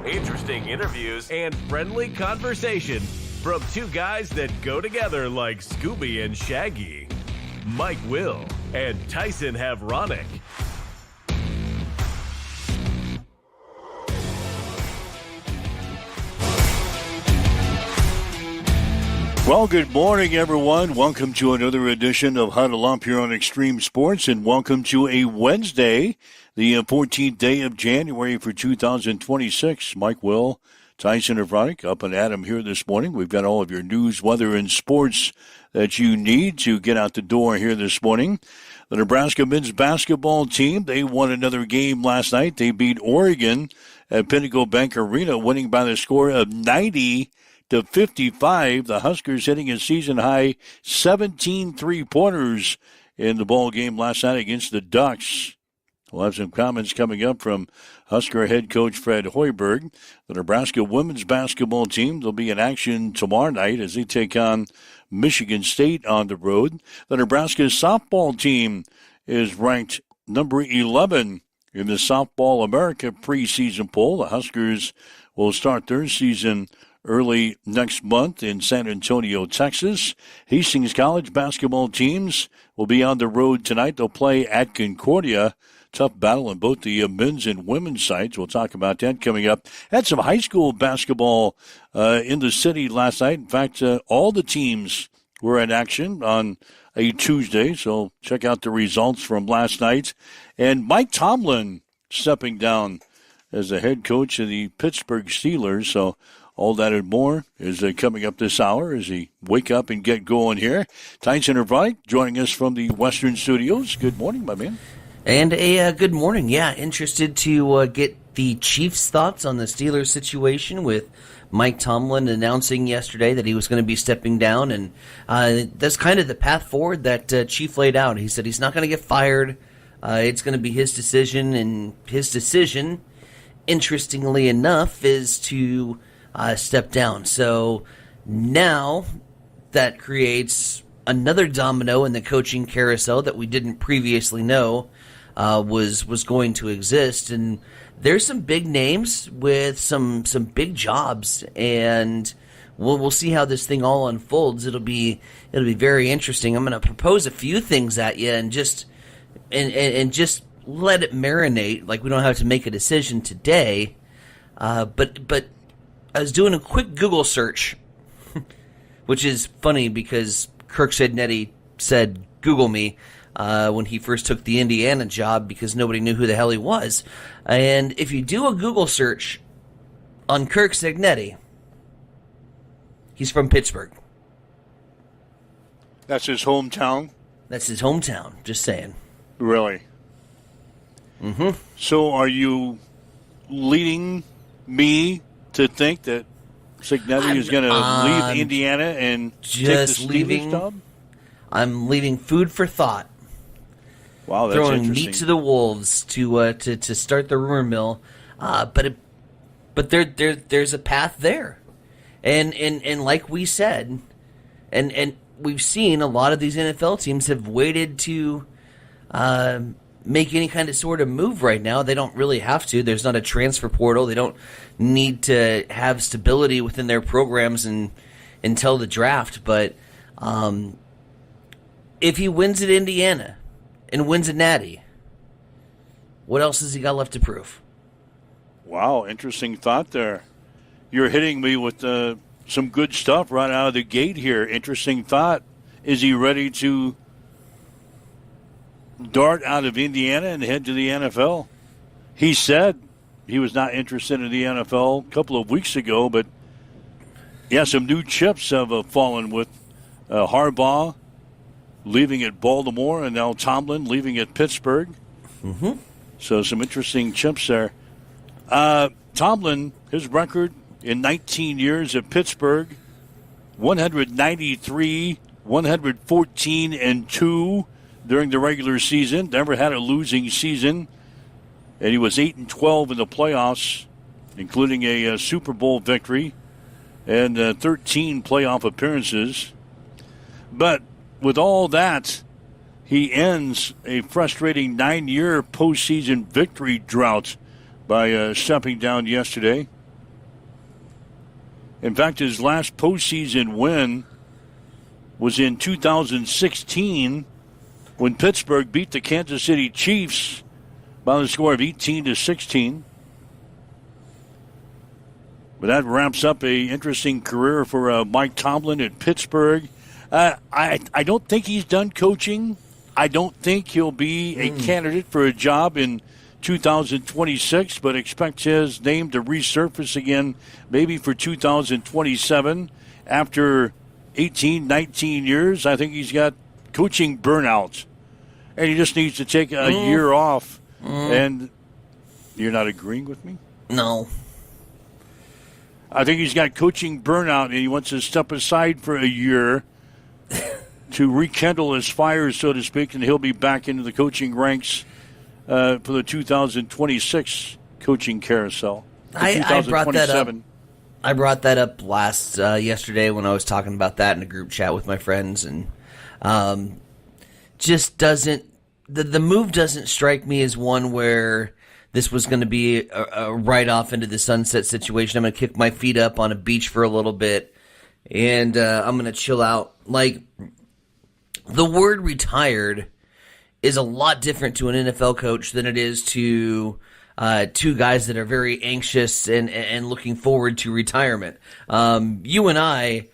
interesting interviews, and friendly conversation from two guys that go together like Scooby and Shaggy. Mike Will and Tyson Havronic. Well, good morning, everyone. Welcome to another edition of Huddle Up here on Extreme Sports, and welcome to a Wednesday, the 14th day of January for 2026. Mike Will, Tyson Havronic, up and Adam here this morning. We've got all of your news, weather, and sports that you need to get out the door here this morning. The Nebraska men's basketball team, they won another game last night. They beat Oregon at Pinnacle Bank Arena, winning by the score of 90-55. The Huskers hitting a season-high 17 three-pointers in the ball game last night against the Ducks. We'll have some comments coming up from Husker head coach Fred Hoiberg. The Nebraska women's basketball team, they'll be in action tomorrow night as they take on Michigan State on the road. The Nebraska softball team is ranked number 11 in the Softball America preseason poll. The Huskers will start their season early next month in San Antonio, Texas. Hastings College basketball teams will be on the road tonight. They'll play at Concordia. Tough battle on both the men's and women's sides. We'll talk about that coming up. Had some high school basketball in the city last night. In fact, all the teams were in action on a Tuesday, so check out the results from last night. And Mike Tomlin stepping down as the head coach of the Pittsburgh Steelers. So all that and more is coming up this hour as he wake up and get going here. Tyson Havronic joining us from the Western Studios. Good morning, my man. And a good morning. Yeah, interested to get the Chiefs' thoughts on the Steelers situation with Mike Tomlin announcing yesterday that he was going to be stepping down. And that's kind of the path forward that Chief laid out. He said he's not going to get fired. It's going to be his decision. And his decision, interestingly enough, is to step down. So now that creates another domino in the coaching carousel that we didn't previously know was going to exist. And there's some big names with some big jobs, and we'll see how this thing all unfolds. It'll be very interesting. I'm going to propose a few things at you and just let it marinate. Like, we don't have to make a decision today. But I was doing a quick Google search, which is funny because Kirk Cignetti said, "Google me," when he first took the Indiana job because nobody knew who the hell he was. And if you do a Google search on Kirk Cignetti, he's from Pittsburgh. That's his hometown? That's his hometown, just saying. Really? Mm-hmm. So are you leading me to think that Cignetti is going to leave Indiana and take the Steelers job? I'm leaving food for thought. Wow, that's throwing interesting. meat to the wolves to start the rumor mill, but there's a path there, and like we said, and we've seen a lot of these NFL teams have waited to make any kind of sort of move right now. They don't really have to. There's not a transfer portal. They don't need to have stability within their programs until the draft. But if he wins at Indiana and wins a natty, what else has he got left to prove? Wow, interesting thought there. You're hitting me with some good stuff right out of the gate here. Interesting thought. Is he ready to dart out of Indiana and head to the NFL? He said he was not interested in the NFL a couple of weeks ago, but yeah, some new chips have fallen with Harbaugh leaving at Baltimore and now Tomlin leaving at Pittsburgh. Mm-hmm. So some interesting chips there. Tomlin, his record in 19 years at Pittsburgh, 193, 114-2 during the regular season. Never had a losing season. And he was 8-12 in the playoffs, including a Super Bowl victory and 13 playoff appearances. But with all that, he ends a frustrating 9-year postseason victory drought by stepping down yesterday. In fact, his last postseason win was in 2016 when Pittsburgh beat the Kansas City Chiefs by the score of 18-16. But that wraps up a interesting career for Mike Tomlin at Pittsburgh. I don't think he's done coaching. I don't think he'll be a candidate for a job in 2026, but expect his name to resurface again maybe for 2027 after 18, 19 years. I think he's got coaching burnout, and he just needs to take a year off. And you're not agreeing with me? No. I think he's got coaching burnout, and he wants to step aside for a year to rekindle his fire, so to speak, and he'll be back into the coaching ranks for the 2026 coaching carousel. I brought that up. I brought that up yesterday when I was talking about that in a group chat with my friends, and just doesn't the move doesn't strike me as one where this was going to be a right off into the sunset situation. I'm going to kick my feet up on a beach for a little bit, and I'm going to chill out. Like, the word retired is a lot different to an NFL coach than it is to two guys that are very anxious and looking forward to retirement. You and I,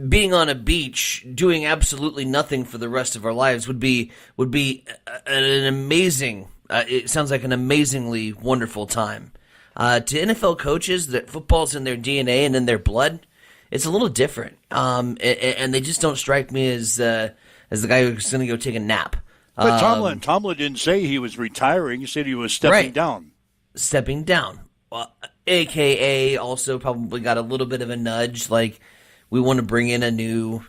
being on a beach, doing absolutely nothing for the rest of our lives would be an amazing. It sounds like an amazingly wonderful time. To NFL coaches, that football's in their DNA and in their blood, it's a little different. And they just don't strike me as the guy who's going to go take a nap. But Tomlin didn't say he was retiring. He said he was stepping down. Stepping down. Well, AKA also probably got a little bit of a nudge, like, we want to bring in a new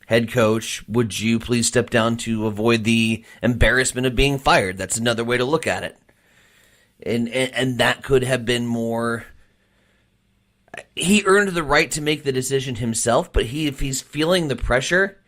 head coach. Would you please step down to avoid the embarrassment of being fired? That's another way to look at it. And that could have been more. He earned the right to make the decision himself, but if he's feeling the pressure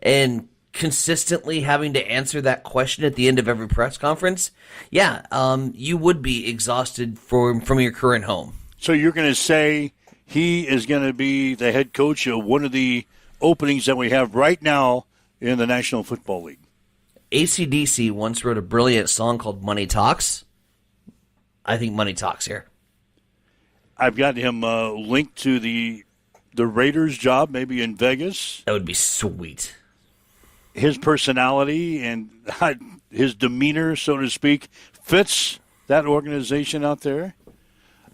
and consistently having to answer that question at the end of every press conference, you would be exhausted from your current home. So you're going to say he is going to be the head coach of one of the openings that we have right now in the National Football League. AC/DC once wrote a brilliant song called Money Talks. I think Money Talks here. I've got him linked to the Raiders job, maybe in Vegas. That would be sweet. His personality and his demeanor, so to speak, fits that organization out there.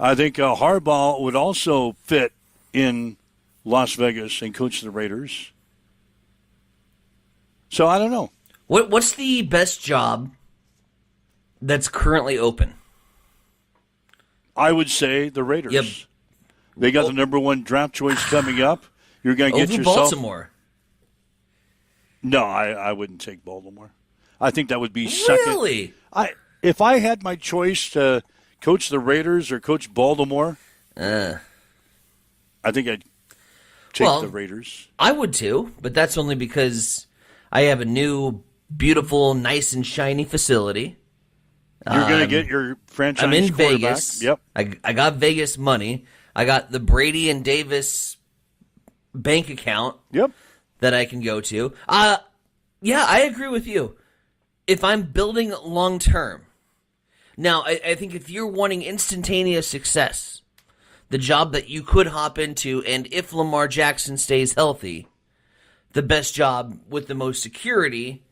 I think Harbaugh would also fit in Las Vegas and coach the Raiders. So I don't know. What's the best job that's currently open? I would say the Raiders. Yep. They got the number one draft choice coming up. You're going to get yourself Baltimore. No, I wouldn't take Baltimore. I think that would be second. Really? If I had my choice to coach the Raiders or coach Baltimore, I think I'd take the Raiders. I would too, but that's only because I have a new, beautiful, nice and shiny facility. You're going to get your franchise I'm in quarterback. Vegas. Yep. I got Vegas money. I got the Brady and Davis bank account. Yep. That I can go to. I agree with you. If I'm building long term. Now, I think if you're wanting instantaneous success, the job that you could hop into, and if Lamar Jackson stays healthy, the best job with the most security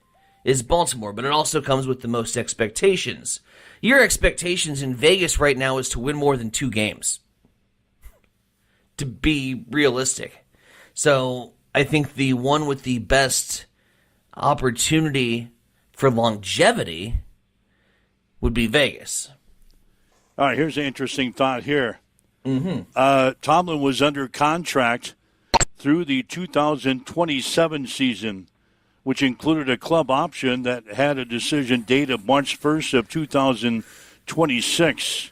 is Baltimore, but it also comes with the most expectations. Your expectations in Vegas right now is to win more than 2 games. To be realistic. So I think the one with the best opportunity for longevity would be Vegas. All right, here's an interesting thought here. Mm-hmm. Tomlin was under contract through the 2027 season, which included a club option that had a decision date of March 1st of 2026.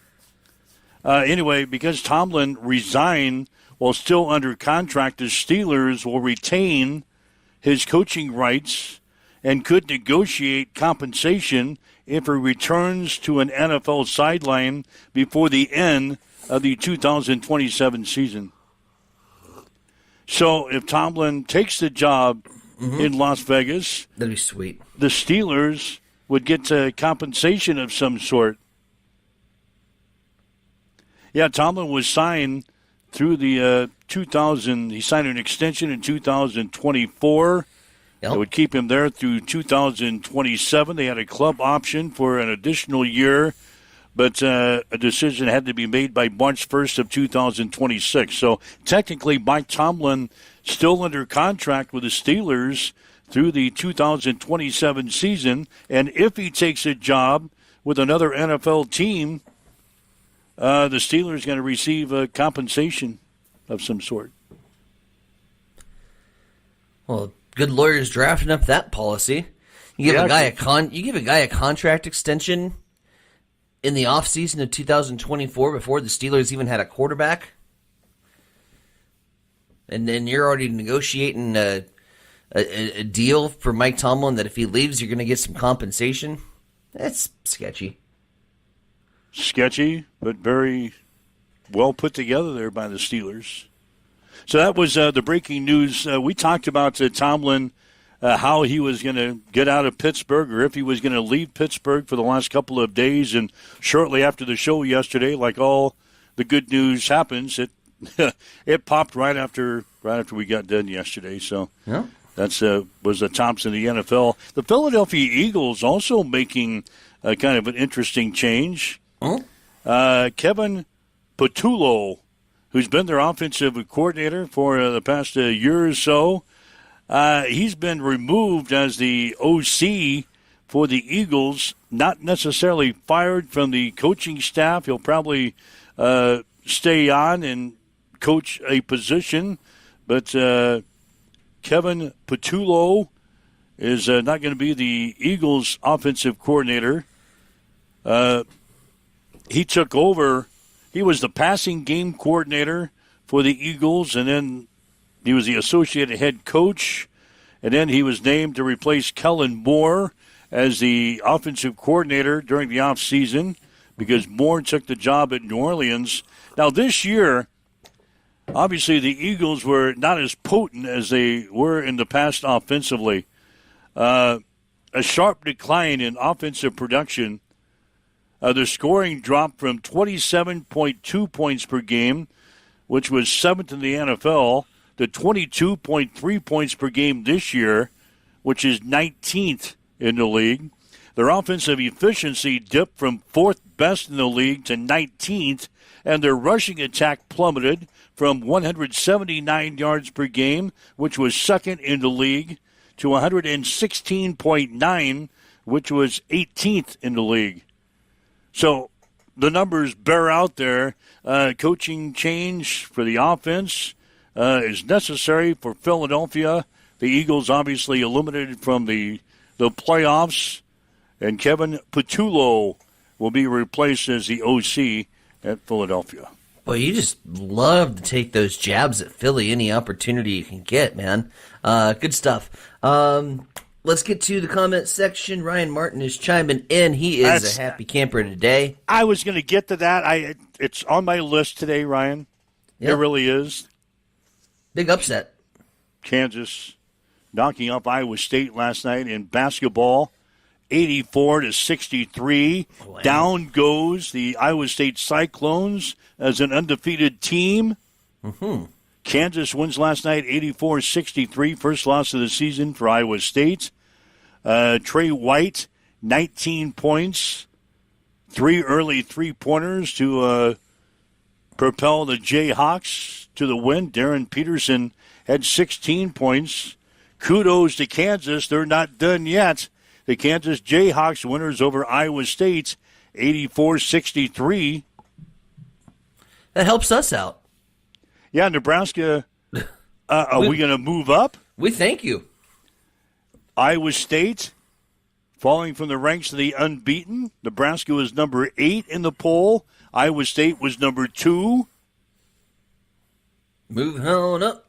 Anyway, because Tomlin resigned while still under contract, the Steelers will retain his coaching rights and could negotiate compensation if he returns to an NFL sideline before the end of the 2027 season. So if Tomlin takes the job in Las Vegas, That'd be sweet. the Steelers would get compensation of some sort. Yeah, Tomlin was signed through the 2000. He signed an extension in 2024. Yep. It would keep him there through 2027. They had a club option for an additional year, but a decision had to be made by March 1st of 2026. So technically, Mike Tomlin still under contract with the Steelers through the 2027 season. And if he takes a job with another NFL team, the Steelers are going to receive a compensation of some sort. Well, good lawyers drafting up that policy. You give a guy a contract extension in the offseason of 2024 before the Steelers even had a quarterback, and then you're already negotiating a deal for Mike Tomlin that if he leaves, you're going to get some compensation. That's sketchy. Sketchy, but very well put together there by the Steelers. So that was the breaking news. We talked about Tomlin, how he was going to get out of Pittsburgh or if he was going to leave Pittsburgh for the last couple of days. And shortly after the show yesterday, like all the good news happens, it popped right after we got done yesterday. So Yeah. that's was the tops in the NFL. The Philadelphia Eagles also making kind of an interesting change. Kevin Patullo, who's been their offensive coordinator for the past year or so, he's been removed as the OC for the Eagles, not necessarily fired from the coaching staff. He'll probably stay on and coach a position, but Kevin Patullo is not going to be the Eagles' offensive coordinator. He took over. He was the passing game coordinator for the Eagles, and then he was the associate head coach, and then he was named to replace Kellen Moore as the offensive coordinator during the offseason because Moore took the job at New Orleans. Now, this year, obviously the Eagles were not as potent as they were in the past offensively. A sharp decline in offensive production. Their scoring dropped from 27.2 points per game, which was 7th in the NFL, to 22.3 points per game this year, which is 19th in the league. Their offensive efficiency dipped from 4th best in the league to 19th, and their rushing attack plummeted from 179 yards per game, which was 2nd in the league, to 116.9, which was 18th in the league. So the numbers bear out there. Coaching change for the offense is necessary for Philadelphia. The Eagles obviously eliminated from the playoffs, and Kevin Patullo will be replaced as the OC at Philadelphia. Well, you just love to take those jabs at Philly any opportunity you can get, man. Good stuff. Let's get to the comment section. Ryan Martin is chiming in. He is a happy camper today. I was going to get to that. It's on my list today, Ryan. Yep. It really is. Big upset. Kansas knocking off Iowa State last night in basketball, 84-63. Wow. Down goes the Iowa State Cyclones as an undefeated team. Mm-hmm. Kansas wins last night, 84-63, first loss of the season for Iowa State. Trey White, 19 points, 3 early three-pointers to propel the Jayhawks to the win. Darren Peterson had 16 points. Kudos to Kansas. They're not done yet. The Kansas Jayhawks winners over Iowa State, 84-63. That helps us out. Yeah, Nebraska, are we going to move up? We thank you. Iowa State, falling from the ranks of the unbeaten. Nebraska was number 8 in the poll. Iowa State was number 2. Move on up.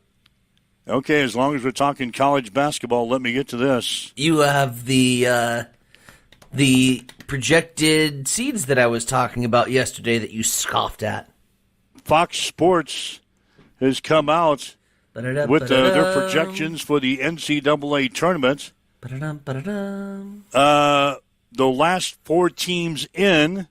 Okay, as long as we're talking college basketball, let me get to this. You have the projected seeds that I was talking about yesterday that you scoffed at. Fox Sports has come out with their projections for the NCAA tournament. The last 4 teams in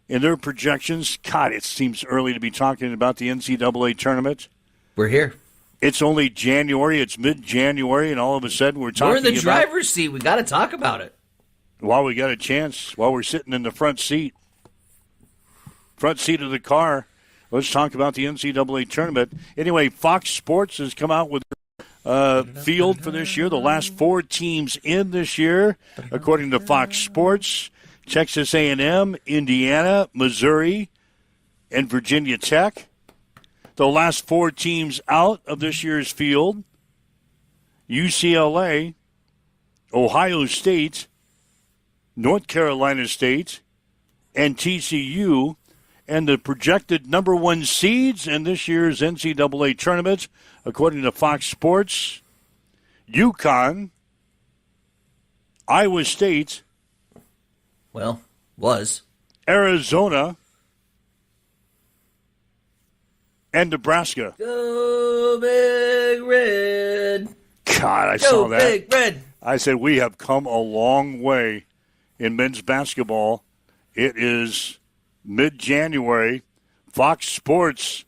their projections. God, it seems early to be talking about the NCAA tournament. We're here. It's only January. It's mid-January, and all of a sudden we're talking about... We're in the driver's seat. We got to talk about it. While we got a chance, while we're sitting in the front seat of the car, let's talk about the NCAA tournament. Anyway, Fox Sports has come out with field for this year. The last 4 teams in this year, according to Fox Sports: Texas A&M, Indiana, Missouri, and Virginia Tech. The last 4 teams out of this year's field: UCLA, Ohio State, North Carolina State, and TCU. And the projected number 1 seeds in this year's NCAA tournament, according to Fox Sports: UConn, Iowa State, Arizona, and Nebraska. Go Big Red. God, I saw that. Go Big Red. I said we have come a long way in men's basketball. It is mid-January. Fox Sports,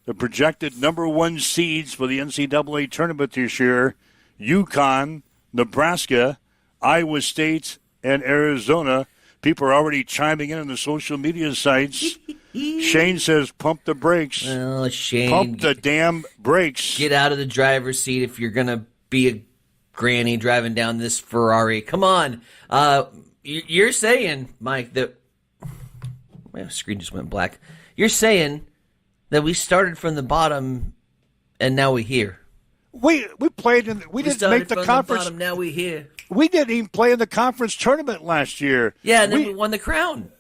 the projected number 1 seeds for the NCAA tournament this year: UConn, Nebraska, Iowa State, and Arizona. People are already chiming in on the social media sites. Shane says, pump the brakes. Well, Shane, pump the damn brakes. Get out of the driver's seat if you're going to be a granny driving down this Ferrari. Come on. You're saying, Mike, that... My screen just went black. You're saying that we started from the bottom and now we're here. We played in. We didn't make the conference. The bottom, now we're here. We didn't even play in the conference tournament last year. Yeah, and then we won the crown.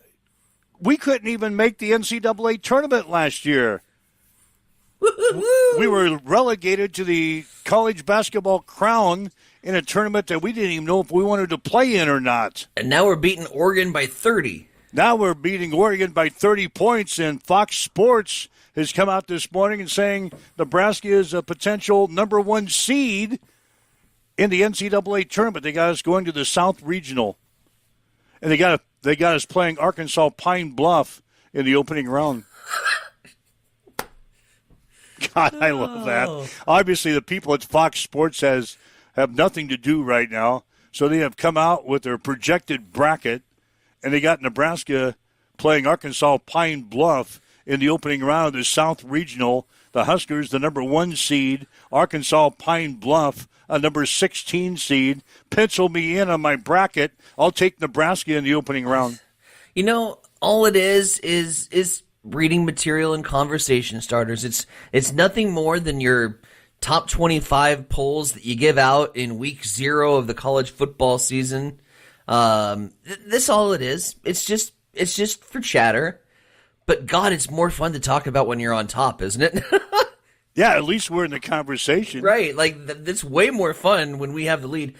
We couldn't even make the NCAA tournament last year. We were relegated to the college basketball crown in a tournament that we didn't even know if we wanted to play in or not. And now we're beating Oregon by 30. Now we're beating Oregon by 30 points, and Fox Sports has come out this morning and saying Nebraska is a potential number 1 seed in the NCAA tournament. They got us going to the South Regional, and they got us playing Arkansas Pine Bluff in the opening round. God, I love that. Obviously, the people at Fox Sports have nothing to do right now, so they have come out with their projected bracket. And they got Nebraska playing Arkansas Pine Bluff in the opening round of the South Regional. The Huskers, the number 1 seed. Arkansas Pine Bluff, a number 16 seed. Pencil me in on my bracket. I'll take Nebraska in the opening round. You know, all it is reading material and conversation starters. It's nothing more than your top 25 polls that you give out in week 0 of the college football season. This all it is. It's just for chatter. But God, it's more fun to talk about when you're on top, isn't it? Yeah, at least we're in the conversation. Right. Like, that's way more fun when we have the lead.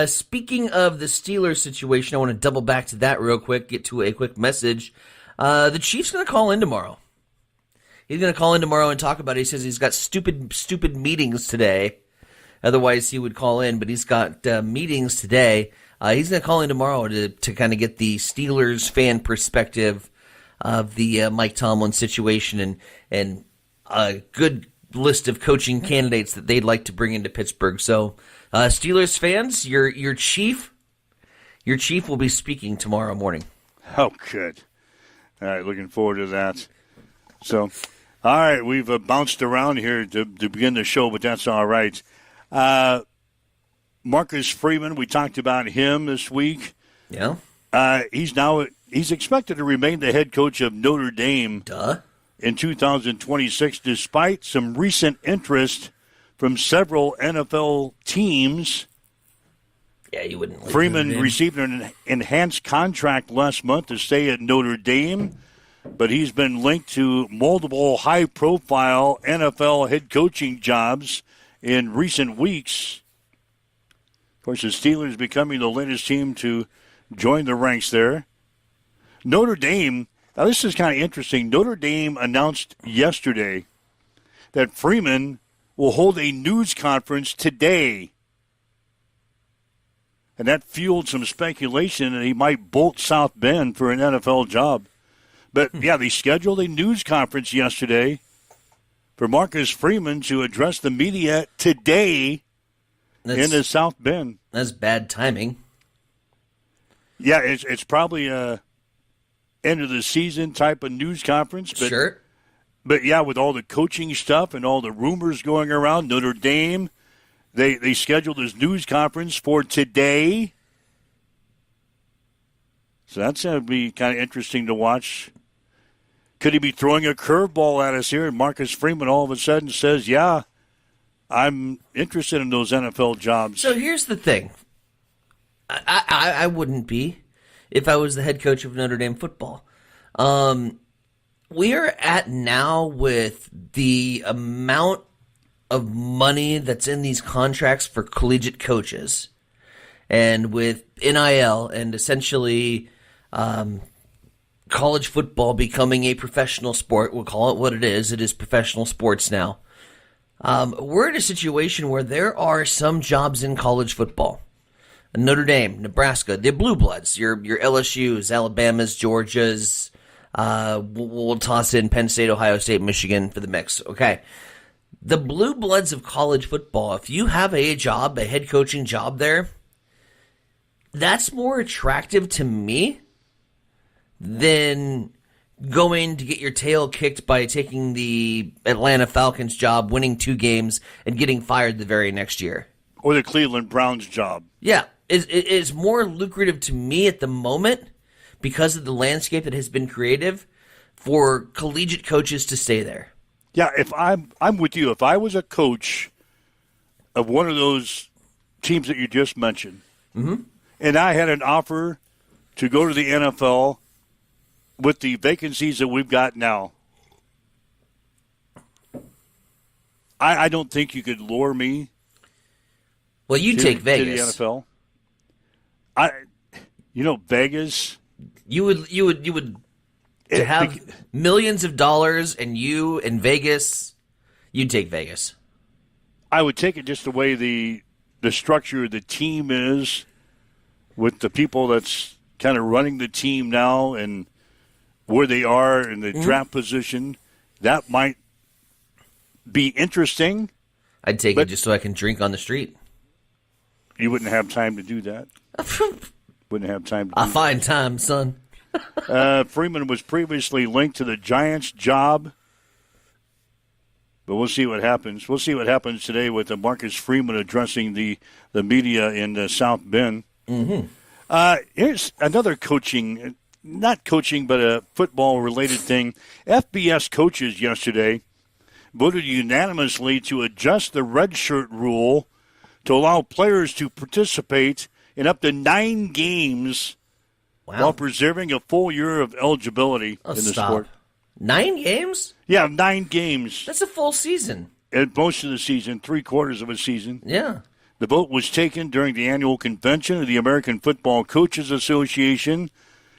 Speaking of the Steelers situation, I want to double back to that real quick, get to a quick message. The Chief's going to call in tomorrow. He's going to call in tomorrow and talk about it. He says he's got stupid meetings today. Otherwise, he would call in, but he's got meetings today. He's going to call in tomorrow to kind of get the Steelers fan perspective of the Mike Tomlin situation and a good list of coaching candidates that they'd like to bring into Pittsburgh. So, Steelers fans, your chief will be speaking tomorrow morning. Oh, good. All right, looking forward to that. So, all right, we've bounced around here to begin the show, but that's all right. Marcus Freeman, we talked about him this week. Yeah. He's expected to remain the head coach of Notre Dame in 2026, despite some recent interest from several NFL teams. Yeah, you wouldn't. Freeman received an enhanced contract last month to stay at Notre Dame, but he's been linked to multiple high-profile NFL head coaching jobs in recent weeks. Of course, the Steelers becoming the latest team to join the ranks there. Notre Dame, now this is kind of interesting. Notre Dame announced yesterday that Freeman will hold a news conference today. And that fueled some speculation that he might bolt South Bend for an NFL job. But, yeah, they scheduled a news conference yesterday for Marcus Freeman to address the media today in the South Bend. That's bad timing. Yeah, it's probably a end-of-the-season type of news conference. But, sure. But, yeah, with all the coaching stuff and all the rumors going around, Notre Dame, they scheduled this news conference for today. So that's going to be kind of interesting to watch. Could he be throwing a curveball at us here? And Marcus Freeman all of a sudden says, yeah, I'm interested in those NFL jobs. So here's the thing. I wouldn't be if I was the head coach of Notre Dame football. We are at now with the amount of money that's in these contracts for collegiate coaches and with NIL and essentially college football becoming a professional sport. We'll call it what it is. It is professional sports now. We're in a situation where there are some jobs in college football. Notre Dame, Nebraska, the Blue Bloods, your LSUs, Alabamas, Georgias. We'll toss in Penn State, Ohio State, Michigan for the mix. Okay. The Blue Bloods of college football, if you have a job, a head coaching job there, that's more attractive to me than going to get your tail kicked by taking the Atlanta Falcons job, winning 2 games, and getting fired the very next year. Or the Cleveland Browns job. Yeah, it is more lucrative to me at the moment because of the landscape that has been creative for collegiate coaches to stay there. Yeah, if I'm with you. If I was a coach of one of those teams that you just mentioned, and I had an offer to go to the NFL with the vacancies that we've got now, I don't think you could lure me. Well, you take Vegas to the NFL. Vegas. You would to have millions of dollars, and you in Vegas, you'd take Vegas. I would take it just the way the structure of the team is, with the people that's kind of running the team now and where they are in the draft position. That might be interesting. I'd take it just so I can drink on the street. You wouldn't have time to do that. Wouldn't have time to do I find time, son. Freeman was previously linked to the Giants job, but we'll see what happens. We'll see what happens today with Marcus Freeman addressing the media in South Bend. Here's another coaching, not coaching, but a football-related thing. FBS coaches yesterday voted unanimously to adjust the redshirt rule to allow players to participate in up to 9 games while preserving a full year of eligibility in the sport. 9 games? Yeah, 9 games. That's a full season. And most of the season, 3/4 of a season. Yeah. The vote was taken during the annual convention of the American Football Coaches Association.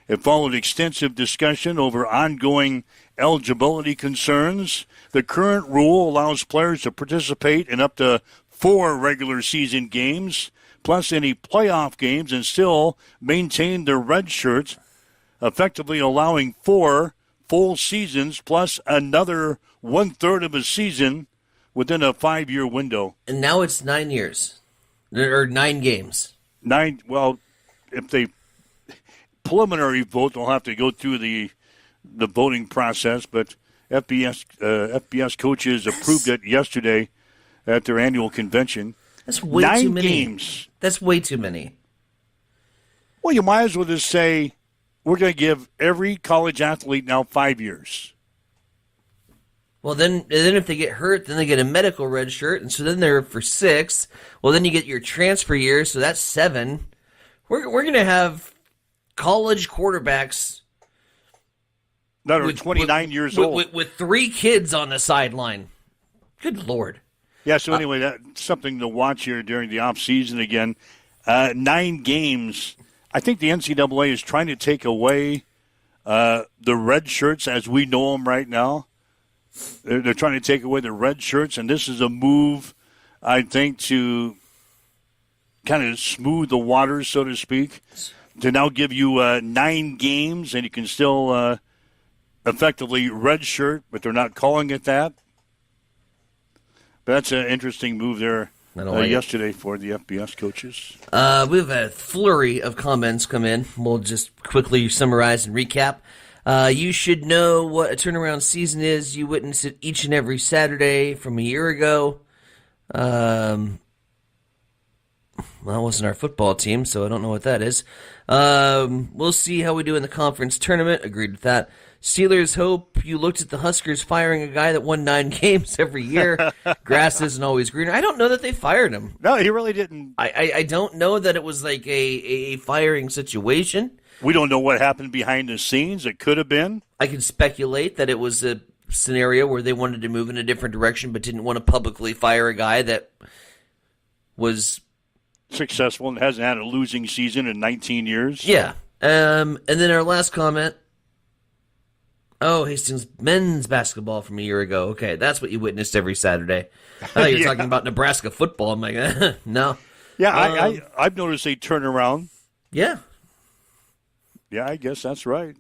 It followed extensive discussion over ongoing eligibility concerns. The current rule allows players to participate in up to 4 regular season games, plus any playoff games, and still maintain their red shirts, effectively allowing 4 full seasons plus another 1/3 of a season within a 5-year window. And now it's 9 years, or 9 games. 9. Well, if they preliminary vote, they'll have to go through the voting process. But FBS coaches approved it yesterday at their annual convention. That's way 9 too many. games. That's way too many. Well, you might as well just say we're going to give every college athlete now 5 years. Well, then if they get hurt, then they get a medical red shirt, and so then they're for 6. Well, then you get your transfer year, so that's 7. We're going to have college quarterbacks that are 29 years old with 3 kids on the sideline. Good Lord. Yeah, so anyway, that's something to watch here during the offseason again. 9 games. I think the NCAA is trying to take away the red shirts as we know them right now They're trying to take away the red shirts, and this is a move, I think, to kind of smooth the waters, so to speak, to now give you 9 games, and you can still effectively red shirt, but they're not calling it that. But that's an interesting move there yesterday for the FBS coaches. We have a flurry of comments come in. We'll just quickly summarize and recap. You should know what a turnaround season is. You witness it each and every Saturday from a year ago. Well, that wasn't our football team, so I don't know what that is. We'll see how we do in the conference tournament. Agreed with that. Steelers hope you looked at the Huskers firing a guy that won 9 games every year. Grass isn't always greener. I don't know that they fired him. No, he really didn't. I don't know that it was like a firing situation. We don't know what happened behind the scenes. It could have been. I can speculate that it was a scenario where they wanted to move in a different direction but didn't want to publicly fire a guy that was successful and hasn't had a losing season in 19 years. Yeah. And then our last comment. Oh, Hastings men's basketball from a year ago. Okay, that's what you witnessed every Saturday. I thought you were talking about Nebraska football. I'm like, no. Yeah, I've noticed a turnaround. Yeah. Yeah, I guess that's right.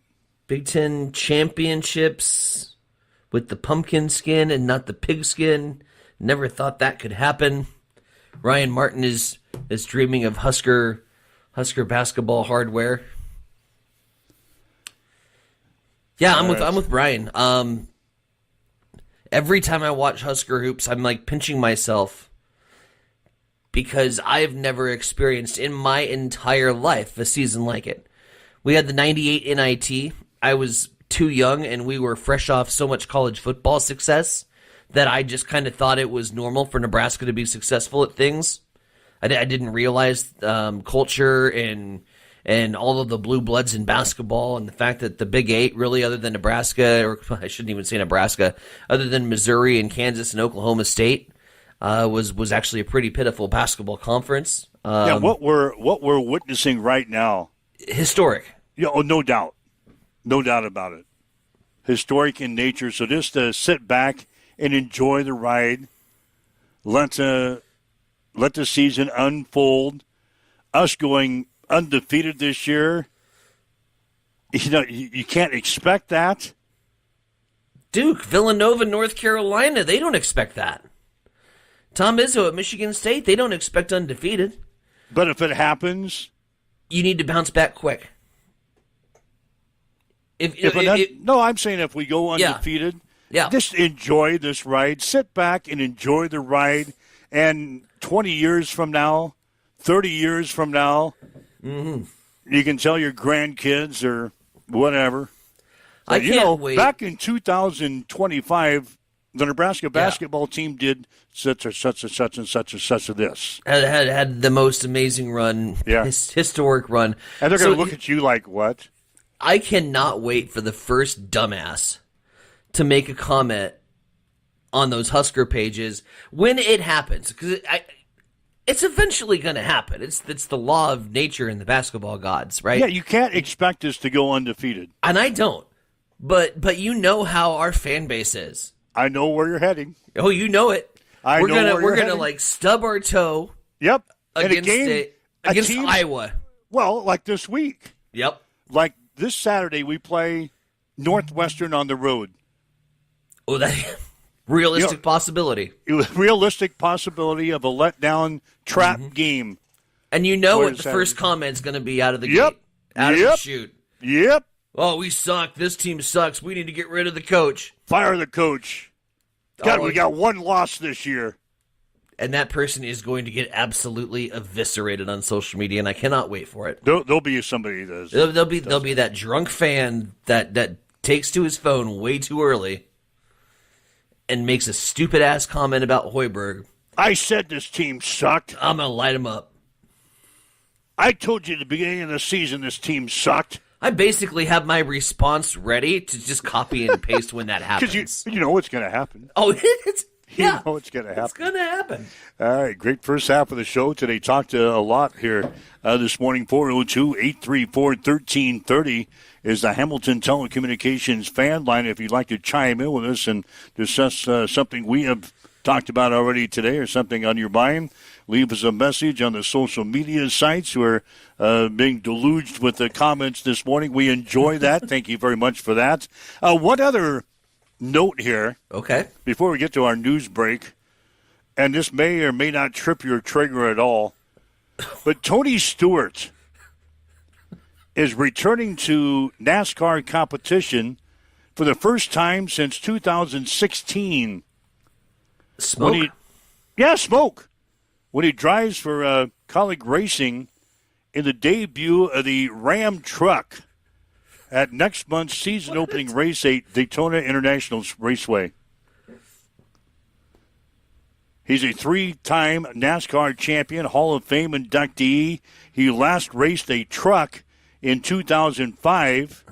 Big Ten championships with the pumpkin skin and not the pig skin. Never thought that could happen. Ryan Martin is dreaming of Husker basketball hardware. Yeah, I'm with Brian. Every time I watch Husker hoops, I'm like pinching myself because I've never experienced in my entire life a season like it. We had the 98 NIT. I was too young, and we were fresh off so much college football success that I just kind of thought it was normal for Nebraska to be successful at things. I didn't realize culture and all of the blue bloods in basketball and the fact that the Big Eight really, other than Nebraska, or I shouldn't even say Nebraska, other than Missouri and Kansas and Oklahoma State, was actually a pretty pitiful basketball conference. What we're witnessing right now, historic. Yeah, no doubt about it. Historic in nature. So just to sit back and enjoy the ride, let the season unfold. Us going undefeated this year, you can't expect that. Duke, Villanova, North Carolina, they don't expect that. Tom Izzo at Michigan State, they don't expect undefeated. But if it happens, you need to bounce back quick. I'm saying if we go undefeated, just enjoy this ride. Sit back and enjoy the ride. And 20 years from now, 30 years from now, you can tell your grandkids or whatever. I can't wait. Back in 2025, the Nebraska basketball team did such and such and such and such and such of this. Had the most amazing run, historic run. And they're going to look at you like, what? I cannot wait for the first dumbass to make a comment on those Husker pages when it happens, because it's eventually going to happen. It's the law of nature and the basketball gods, right? Yeah, you can't expect us to go undefeated. And I don't. But you know how our fan base is. I know where you're heading. Oh, you know it. We're gonna like stub our toe. Yep. Against Iowa. Well, like this week. Yep. Like this Saturday, we play Northwestern on the road. Oh, that realistic possibility. Realistic possibility of a letdown trap game. And you know what the first comment's going to be out of the gate. Out of the chute. Yep. Oh, we suck. This team sucks. We need to get rid of the coach. Fire the coach. God, we got one loss this year. And that person is going to get absolutely eviscerated on social media, and I cannot wait for it. There'll be somebody that there'll be that drunk fan that takes to his phone way too early and makes a stupid ass comment about Hoiberg. I said this team sucked. I'm gonna light him up. I told you at the beginning of the season this team sucked. I basically have my response ready to just copy and paste when that happens. Because you know what's going to happen. Oh, You know it's going to happen. It's going to happen. All right, great first half of the show today. Talked a lot here this morning. 402-834-1330 is the Hamilton Telecommunications fan line. If you'd like to chime in with us and discuss something we have talked about already today or something on your mind, leave us a message on the social media sites. We're being deluged with the comments this morning. We enjoy that. Thank you very much for that. One other note here. Okay. Before we get to our news break, and this may or may not trip your trigger at all, but Tony Stewart is returning to NASCAR competition for the first time since 2016. Smoke? Smoke. When he drives for Colleague Racing in the debut of the Ram truck at next month's season-opening race at Daytona International Raceway. He's a three-time NASCAR champion, Hall of Fame inductee. He last raced a truck in 2005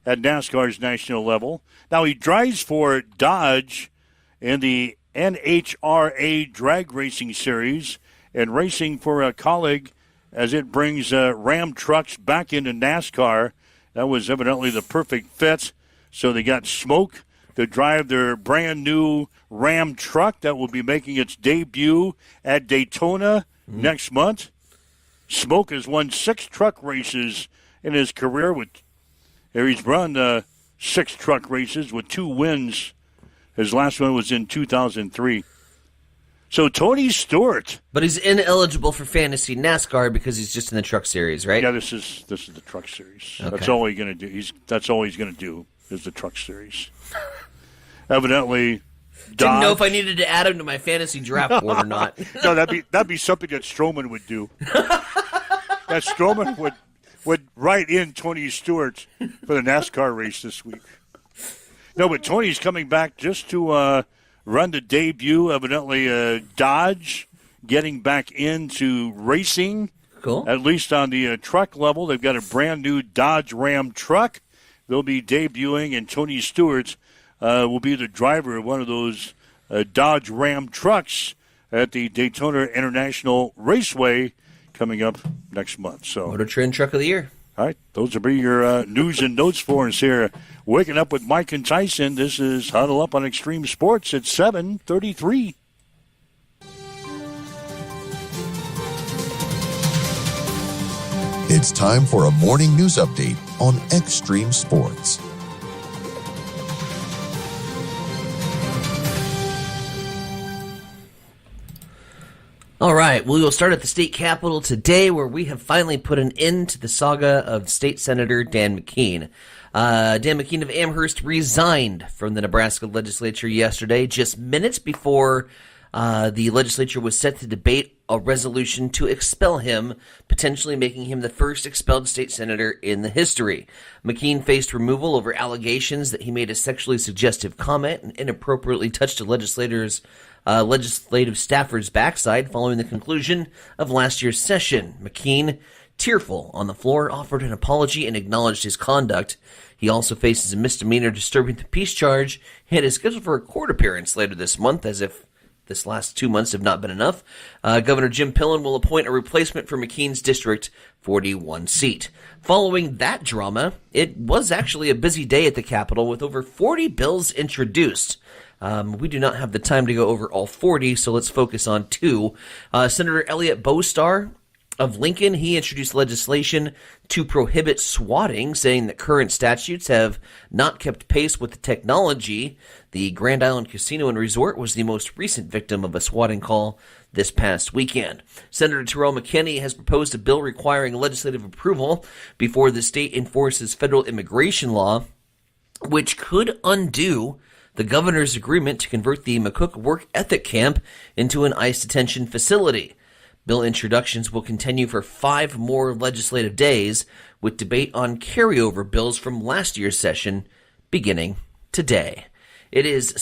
at NASCAR's national level. Now he drives for Dodge in the NHRA Drag Racing Series and racing for a colleague as it brings Ram trucks back into NASCAR. That was evidently the perfect fit. So they got Smoke to drive their brand new Ram truck that will be making its debut at Daytona next month. Smoke has won 6 truck races in his career. He's run 6 truck races with 2 wins. His last one was in 2003. So Tony Stewart. But he's ineligible for fantasy NASCAR because he's just in the truck series, right? Yeah, this is the truck series. Okay. That's all he's going to do. That's all he's going to do is the truck series. Evidently, Dodge. Didn't know if I needed to add him to my fantasy draft board or not. No, that'd be something that Stroman would do. That Stroman would write in Tony Stewart for the NASCAR race this week. No, but Tony's coming back just to run the debut, evidently Dodge getting back into racing. Cool. At least on the truck level. They've got a brand new Dodge Ram truck. They'll be debuting, and Tony Stewart will be the driver of one of those Dodge Ram trucks at the Daytona International Raceway coming up next month. So, Motor Trend Truck of the Year. all right, those will be your news and notes for us here. Waking up with Mike and Tyson. This is Huddle Up on Extreme Sports at 7:33. It's time for a morning news update on Extreme Sports. All right, we will start at the state capitol today, where we have finally put an end to the saga of State Senator Dan McKean. Dan McKean of Amherst resigned from the Nebraska legislature yesterday, just minutes before the legislature was set to debate a resolution to expel him, potentially making him the first expelled state senator in the history. McKean faced removal over allegations that he made a sexually suggestive comment and inappropriately touched a legislative staffer's backside following the conclusion of last year's session. McKean, tearful on the floor, offered an apology and acknowledged his conduct. He also faces a misdemeanor disturbing the peace charge and is scheduled for a court appearance later this month, as if this last 2 months have not been enough. Governor Jim Pillen will appoint a replacement for McKean's District 41 seat. Following that drama, it was actually a busy day at the Capitol with over 40 bills introduced. We do not have the time to go over all 40, so let's focus on 2. Senator Elliot Bostar of Lincoln, he introduced legislation to prohibit swatting, saying that current statutes have not kept pace with the technology. The Grand Island Casino and Resort was the most recent victim of a swatting call this past weekend. Senator Terrell McKinney has proposed a bill requiring legislative approval before the state enforces federal immigration law, which could undo the governor's agreement to convert the McCook Work Ethic Camp into an ICE detention facility. Bill introductions will continue for 5 more legislative days, with debate on carryover bills from last year's session beginning today. It is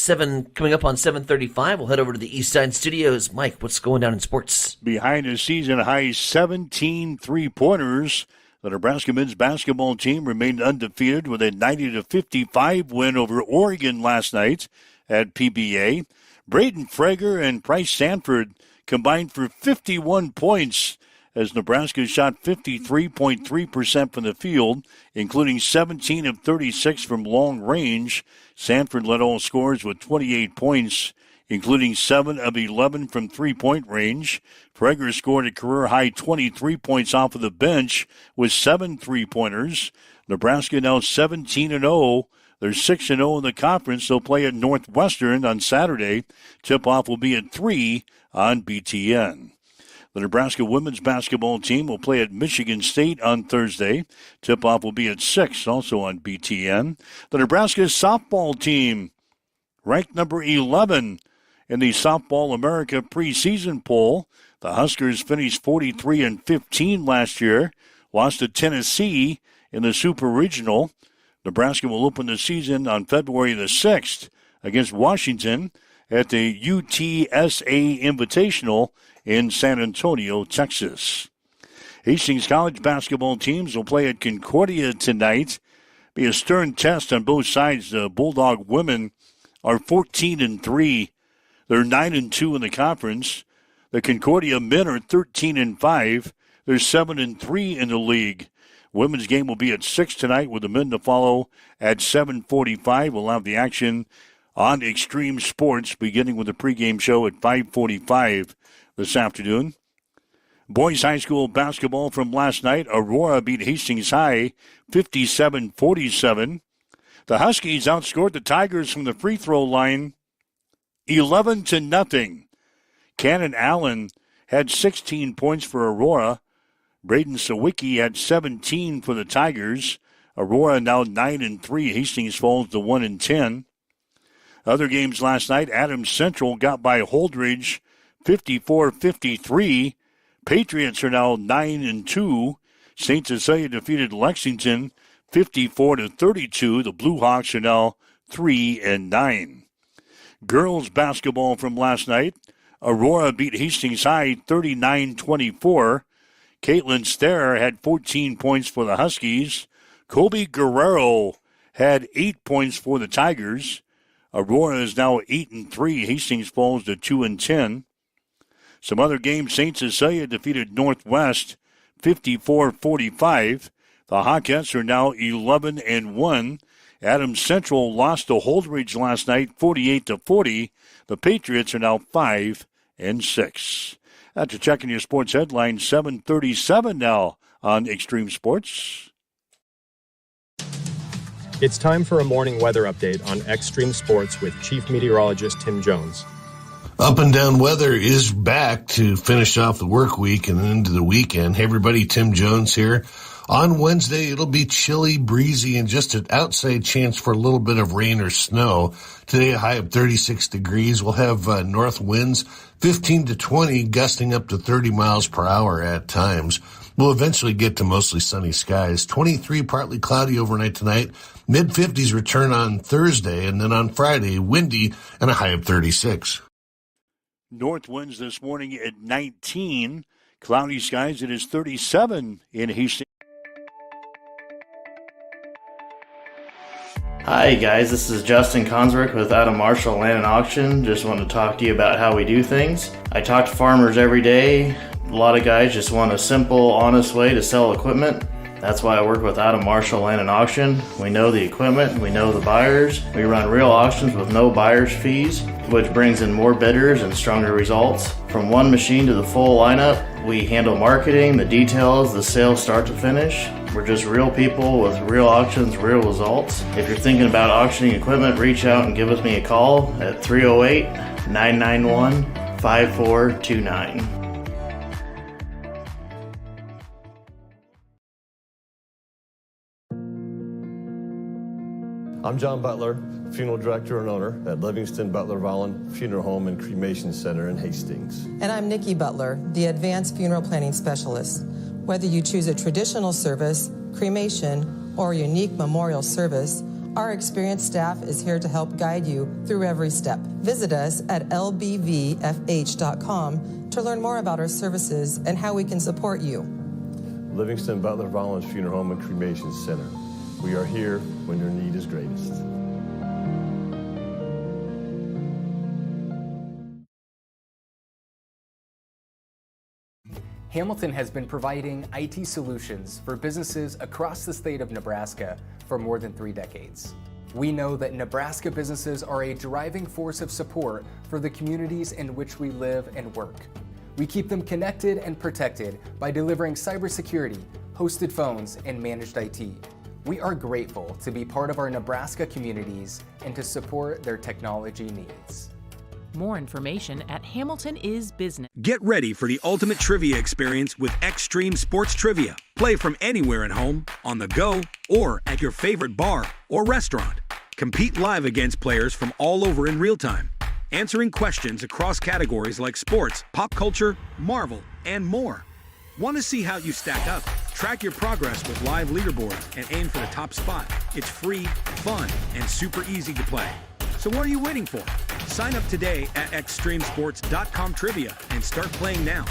coming up on 7:35. We'll head over to the East Side Studios. Mike, what's going down in sports? Behind the season high 17 three-pointers, the Nebraska men's basketball team remained undefeated with a 90-55 win over Oregon last night at PBA. Braden Frager and Price Sanford combined for 51 points as Nebraska shot 53.3% from the field, including 17 of 36 from long range. Sanford led all scorers with 28 points, including 7 of 11 from three-point range. Frager scored a career-high 23 points off of the bench with 7 three-pointers. Nebraska now 17-0. They're 6-0 in the conference. They'll play at Northwestern on Saturday. Tip-off will be at 3 on BTN. The Nebraska women's basketball team will play at Michigan State on Thursday. Tip-off will be at 6, also on BTN. The Nebraska softball team, ranked number 11 in the Softball America preseason poll. The Huskers finished 43-15 last year, lost to Tennessee in the Super Regional. Nebraska will open the season on February the 6th against Washington at the UTSA Invitational in San Antonio, Texas. Hastings College basketball teams will play at Concordia tonight. Be a stern test on both sides. The Bulldog women are 14-3. They're 9-2 in the conference. The Concordia men are 13-5. They're 7-3 in the league. Women's game will be at 6 tonight with the men to follow at 7:45. We'll have the action on Extreme Sports beginning with the pregame show at 5:45 this afternoon. Boys high school basketball from last night. Aurora beat Hastings High 57-47. The Huskies outscored the Tigers from the free throw line 11-0. Cannon Allen had 16 points for Aurora. Braden Sawicki had 17 for the Tigers. Aurora now 9-3. Hastings falls to 1-10. Other games last night, Adams Central got by Holdridge 54-53. Patriots are now 9-2. St. Cecilia defeated Lexington 54-32. The Blue Hawks are now 3-9. Girls basketball from last night. Aurora beat Hastings High 39-24. Caitlin Stair had 14 points for the Huskies. Kobe Guerrero had 8 points for the Tigers. Aurora is now 8-3. Hastings falls to 2-10. Some other games, St. Cecilia defeated Northwest 54-45. The Hawkettes are now 11-1. Adams Central lost to Holdridge last night 48-40. The Patriots are now 5-6. That's a check in your sports headline, 7:37 now on Extreme Sports. It's time for a morning weather update on Extreme Sports with Chief Meteorologist Tim Jones. Up and down weather is back to finish off the work week and into the weekend. Hey everybody, Tim Jones here. On Wednesday, it'll be chilly, breezy, and just an outside chance for a little bit of rain or snow. Today, a high of 36 degrees. We'll have north winds 15 to 20, gusting up to 30 miles per hour at times. We'll eventually get to mostly sunny skies. 23, partly cloudy overnight tonight. Mid-50s return on Thursday, and then on Friday, windy and a high of 36. North winds this morning at 19. Cloudy skies, it is 37 in Hastings. Hi guys, this is Justin Consrick with Adam Marshall Land and Auction. Just want to talk to you about how we do things. I talk to farmers every day. A lot of guys just want a simple, honest way to sell equipment. That's why I work with Adam Marshall Land and Auction. We know the equipment, we know the buyers. We run real auctions with no buyer's fees, which brings in more bidders and stronger results. From one machine to the full lineup, we handle marketing, the details, the sales start to finish. We're just real people with real auctions, real results. If you're thinking about auctioning equipment, reach out and give us a call at 308-991-5429. I'm John Butler, funeral director and owner at Livingston Butler Vollen Funeral Home and Cremation Center in Hastings. And I'm Nikki Butler, the advanced funeral planning specialist. Whether you choose a traditional service, cremation, or a unique memorial service, our experienced staff is here to help guide you through every step. Visit us at lbvfh.com to learn more about our services and how we can support you. Livingston Butler Vollen Funeral Home and Cremation Center. We are here when your need is greatest. Hamilton has been providing IT solutions for businesses across the state of Nebraska for more than 3 decades. We know that Nebraska businesses are a driving force of support for the communities in which we live and work. We keep them connected and protected by delivering cybersecurity, hosted phones, and managed IT. We are grateful to be part of our Nebraska communities and to support their technology needs. More information at Hamilton is Business. Get ready for the ultimate trivia experience with Extreme Sports Trivia. Play from anywhere at home, on the go, or at your favorite bar or restaurant. Compete live against players from all over in real time, answering questions across categories like sports, pop culture, Marvel, and more. Want to see how you stack up? Track your progress with live leaderboards and aim for the top spot. It's free, fun, and super easy to play. So what are you waiting for? Sign up today at extremesports.com trivia and start playing now.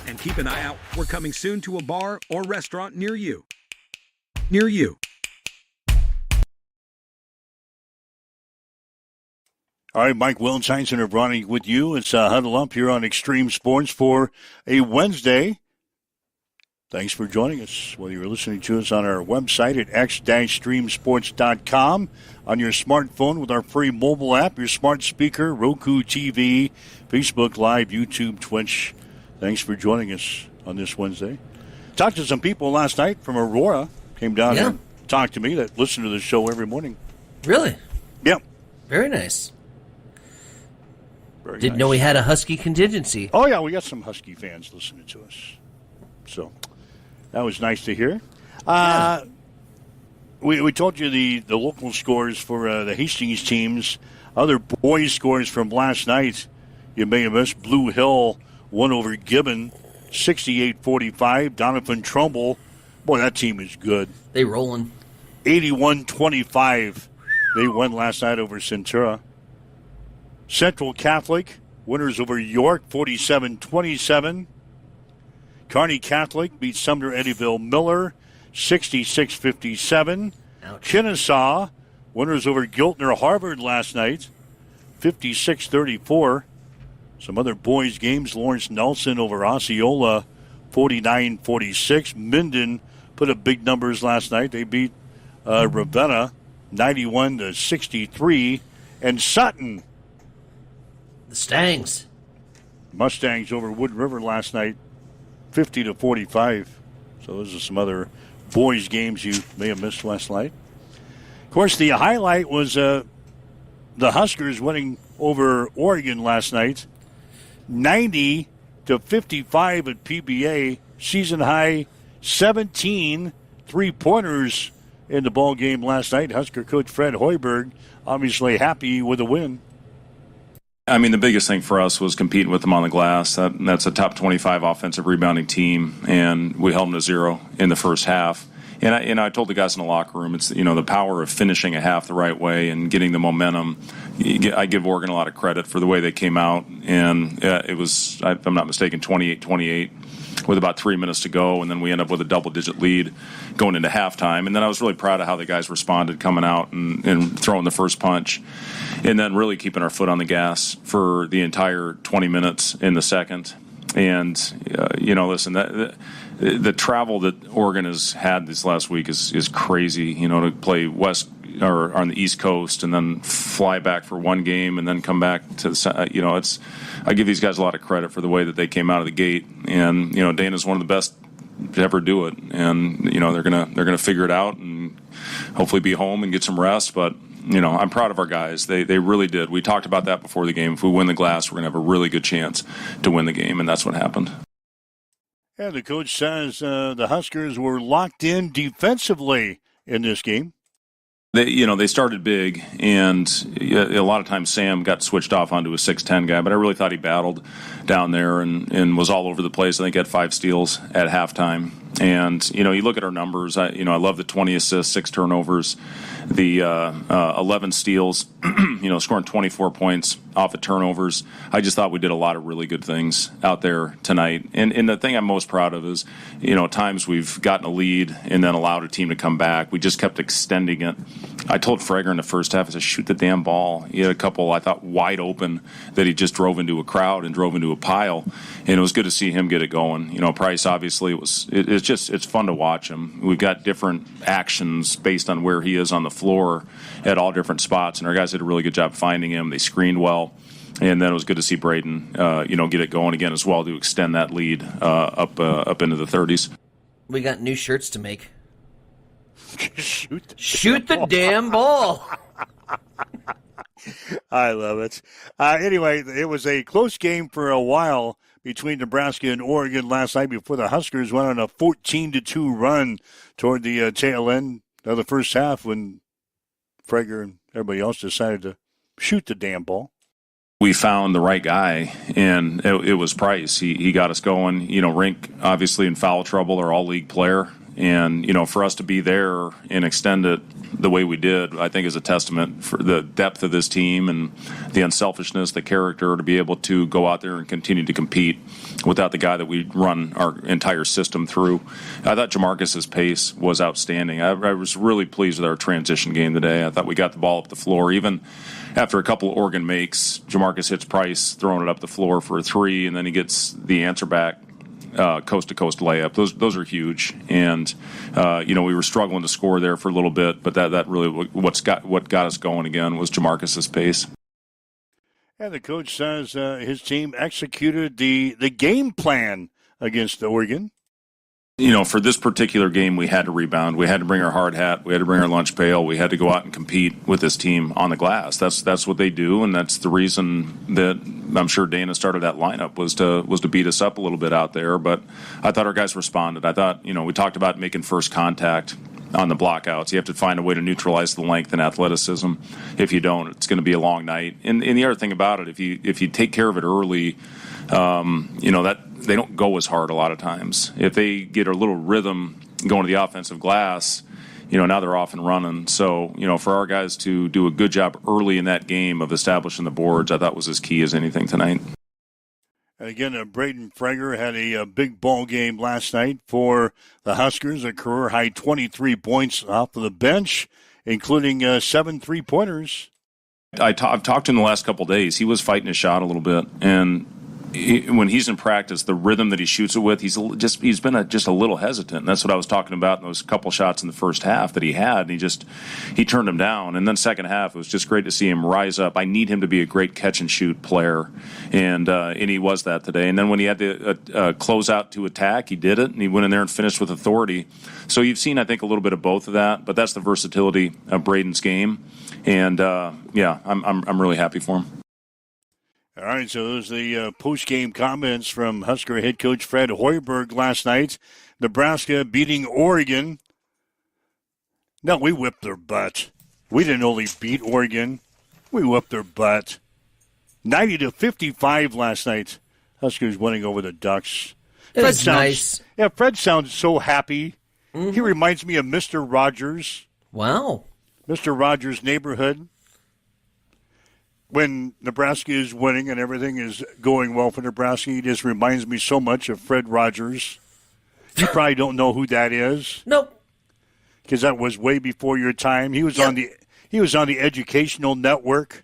And keep an eye out. We're coming soon to a bar or restaurant near you. All right, Mike Will, Tyson of Ronnie with you. It's Huddle Up here on Extreme Sports for a Wednesday. Thanks for joining us, whether you're listening to us on our website at x-streamsports.com, on your smartphone with our free mobile app, your smart speaker, Roku TV, Facebook Live, YouTube, Twitch. Thanks for joining us on this Wednesday. Talked to some people last night from Aurora. Came down here and talked to me that listen to the show every morning. Really? Yep. Very nice. Very Didn't nice. know we had a Husky contingency. Oh, yeah, we got some Husky fans listening to us. So that was nice to hear. We told you the local scores for the Hastings teams. Other boys' scores from last night, you may have missed. Blue Hill won over Gibbon, 68-45. Donovan Trumbull, boy, that team is good. They rolling. 81-25. They won last night over Centura. Central Catholic, winners over York, 47-27. Kearney Catholic beat Sumner Eddyville Miller, 66-57. Kennesaw, winners over Giltner Harvard last night, 56-34. Some other boys' games, Lawrence Nelson over Osceola, 49-46. Minden put up big numbers last night. They beat Ravenna, 91-63. And Sutton, the Stangs. Mustangs over Wood River last night, 50-45. So those are some other boys' games you may have missed last night. Of course, the highlight was the Huskers winning over Oregon last night, 90-55 at PBA. Season high 17 3-pointers in the ball game last night. Husker coach Fred Hoiberg obviously happy with the win. I mean, the biggest thing for us was competing with them on the glass. That's a top 25 offensive rebounding team, and we held them to 0 in the first half. And I told the guys in the locker room, it's the power of finishing a half the right way and getting the momentum. I give Oregon a lot of credit for the way they came out, and it was, if I'm not mistaken, 28-28 with about 3 minutes to go, and then we end up with a double-digit lead going into halftime. And then I was really proud of how the guys responded coming out and throwing the first punch, and then really keeping our foot on the gas for the entire 20 minutes in the second. And, listen, the travel that Oregon has had this last week is crazy, to play west or on the East Coast and then fly back for one game and then come back to the, I give these guys a lot of credit for the way that they came out of the gate. And, Dana's one of the best to ever do it. And, they're going to figure it out and hopefully be home and get some rest. But, I'm proud of our guys. They really did. We talked about that before the game. If we win the glass, we're going to have a really good chance to win the game. And that's what happened. Yeah, the coach says the Huskers were locked in defensively in this game. They started big, and a lot of times Sam got switched off onto a 6'10 guy, but I really thought he battled down there and was all over the place. I think had 5 steals at halftime. And, you look at our numbers. I love the 20 assists, 6 turnovers, the 11 steals, scoring 24 points off of turnovers. I just thought we did a lot of really good things out there tonight. And the thing I'm most proud of is, times we've gotten a lead and then allowed a team to come back. We just kept extending it. I told Frager in the first half, I said, shoot the damn ball. He had a couple, I thought, wide open that he just drove into a crowd and drove into a pile. And it was good to see him get it going. Price, obviously, it's fun to watch him. We've got different actions based on where he is on the floor at all different spots. And our guys did a really good job finding him. They screened well. And then it was good to see Braden, get it going again as well to extend that lead up into the 30s. We got new shirts to make. Shoot the damn ball. I love it. Anyway, it was a close game for a while between Nebraska and Oregon last night before the Huskers went on a 14-2 run toward the tail end of the first half when Frager and everybody else decided to shoot the damn ball. We found the right guy, and it was Price. He got us going. Rink, obviously, in foul trouble, our all-league player. And, for us to be there and extend it the way we did, I think is a testament for the depth of this team and the unselfishness, the character to be able to go out there and continue to compete without the guy that we run our entire system through. I thought Jamarcus's pace was outstanding. I was really pleased with our transition game today. I thought we got the ball up the floor. Even after a couple of Oregon makes, Jamarcus hits Price, throwing it up the floor for a 3, and then he gets the answer back. Coast-to-coast layup. Those are huge, and we were struggling to score there for a little bit, but that really what got us going again was Jamarcus's pace. And the coach says his team executed the game plan against Oregon. For this particular game, we had to rebound. We had to bring our hard hat. We had to bring our lunch pail. We had to go out and compete with this team on the glass. That's what they do, and that's the reason that I'm sure Dana started that lineup was to beat us up a little bit out there. But I thought our guys responded. I thought, we talked about making first contact on the blockouts. You have to find a way to neutralize the length and athleticism. If you don't, it's going to be a long night. And the other thing about it, if you take care of it early, that they don't go as hard a lot of times. If they get a little rhythm going to the offensive glass, now they're off and running. So, for our guys to do a good job early in that game of establishing the boards, I thought was as key as anything tonight. And again, Braden Frager had a big ball game last night for the Huskers, a career-high 23 points off of the bench, including 7 3-pointers. I've talked to him the last couple of days. He was fighting his shot a little bit, and when he's in practice, the rhythm that he shoots it with, he's been just a little hesitant. And that's what I was talking about in those couple shots in the first half that he had. And he turned them down. And then second half, it was just great to see him rise up. I need him to be a great catch and shoot player, and he was that today. And then when he had to close out to attack, he did it, and he went in there and finished with authority. So you've seen, I think, a little bit of both of that. But that's the versatility of Braden's game. And I'm really happy for him. All right, so those are the post-game comments from Husker head coach Fred Hoiberg last night. Nebraska beating Oregon. No, we whipped their butt. We didn't only beat Oregon. We whipped their butt. 90-55 last night. Huskers winning over the Ducks. It's nice. Yeah, Fred sounds so happy. Mm-hmm. He reminds me of Mr. Rogers. Wow. Mr. Rogers' Neighborhood. When Nebraska is winning and everything is going well for Nebraska, he just reminds me so much of Fred Rogers. You probably don't know who that is. Nope. Because that was way before your time. He was on the Educational Network,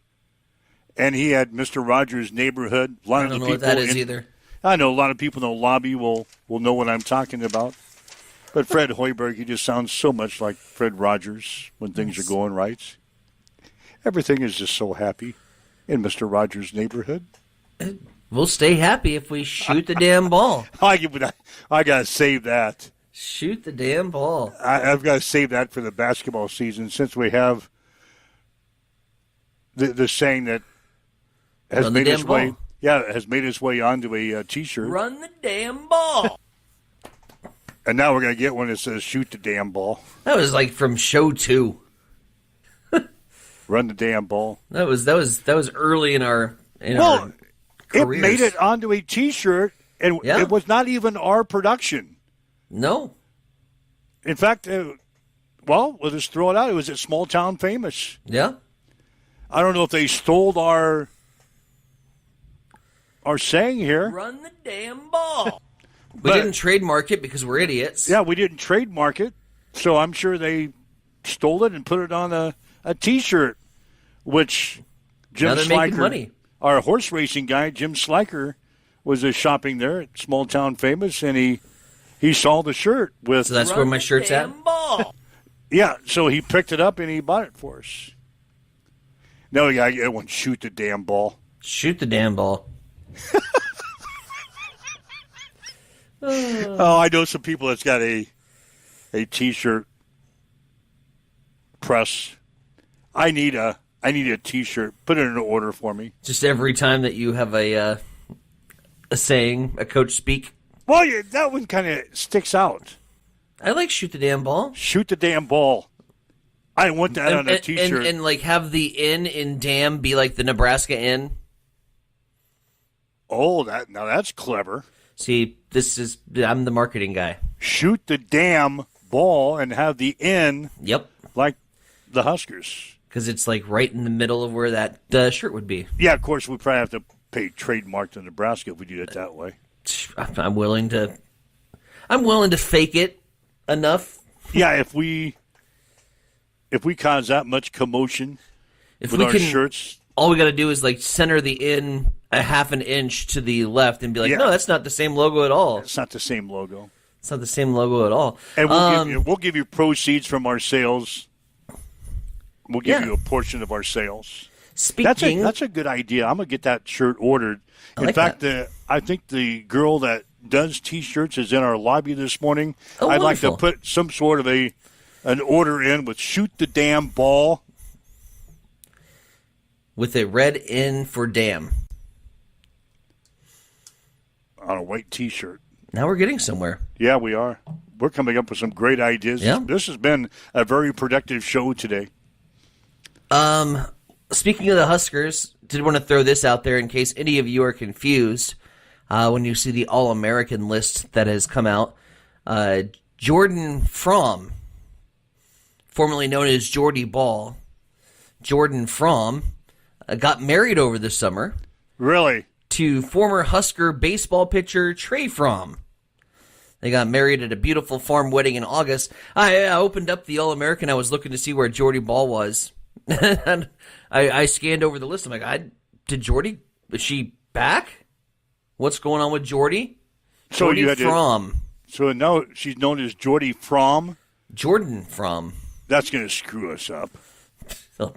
and he had Mr. Rogers' Neighborhood. I don't know what that is either. I know a lot of people in the lobby will know what I'm talking about. But Fred Hoiberg, he just sounds so much like Fred Rogers when things are going right. Everything is just so happy in Mr. Rogers' Neighborhood. We'll stay happy if we shoot the damn ball. I got to save that. Shoot the damn ball. I've got to save that for the basketball season since we have the saying that has made its way. Yeah, it has made its way onto a T-shirt. Run the damn ball. And now we're going to get one that says shoot the damn ball. That was like from show 2. Run the damn ball. That was early in our careers. It made it onto a T-shirt, and yeah. It was not even our production. No, In fact, we'll just throw it out. It was at Small Town Famous. Yeah. I don't know if they stole our saying here. Run the damn ball. We didn't trademark it because we're idiots. Yeah, we didn't trademark it, so I'm sure they stole it and put it on a T-shirt, which Jim now they're making Sliker, money. Our horse racing guy, Jim Sliker, was shopping there at Small Town Famous, and he saw the shirt with. So that's where my shirt's at. Ball. Yeah, so he picked it up and he bought it for us. No, yeah, everyone shoot the damn ball. Shoot the damn ball. Oh, I know some people that's got a T-shirt press. I need a T-shirt. Put it in an order for me. Just every time that you have a saying, a coach speak. Well, yeah, that one kind of sticks out. I like shoot the damn ball. Shoot the damn ball. I want that on a T-shirt. And like have the N in damn be like the Nebraska N. Oh, now that's clever. See, I'm the marketing guy. Shoot the damn ball and have the N. Yep. Like the Huskers. Because it's like right in the middle of where that shirt would be. Yeah, of course, we probably have to pay trademark to Nebraska if we do it that way. I'm willing to fake it enough. Yeah, if we cause that much commotion with our shirts. All we got to do is like center the N a half an inch to the left and be like, no, that's not the same logo at all. It's not the same logo. It's not the same logo at all. And we'll give you proceeds from our sales. We'll give you a portion of our sales. Speaking, that's a good idea. I'm gonna get that shirt ordered. In fact, I think the girl that does T-shirts is in our lobby this morning. Oh, I'd wonderful. like to put some sort of an order in with "shoot the damn ball" with a red N for damn on a white T-shirt. Now we're getting somewhere. Yeah, we are. We're coming up with some great ideas. Yeah. This has been a very productive show today. Speaking of the Huskers, did want to throw this out there in case any of you are confused when you see the All-American list that has come out. Jordan Fromm, formerly known as Jordy Ball, Jordan Fromm, got married over the summer. Really? To former Husker baseball pitcher Trey Fromm. They got married at a beautiful farm wedding in August. I opened up the All-American. I was looking to see where Jordy Ball was. And I scanned over the list. I'm like, did Jordy, is she back? What's going on with Jordy? So Jordy Fromm. So now she's known as Jordy Fromm? Jordan Fromm. That's going to screw us up. So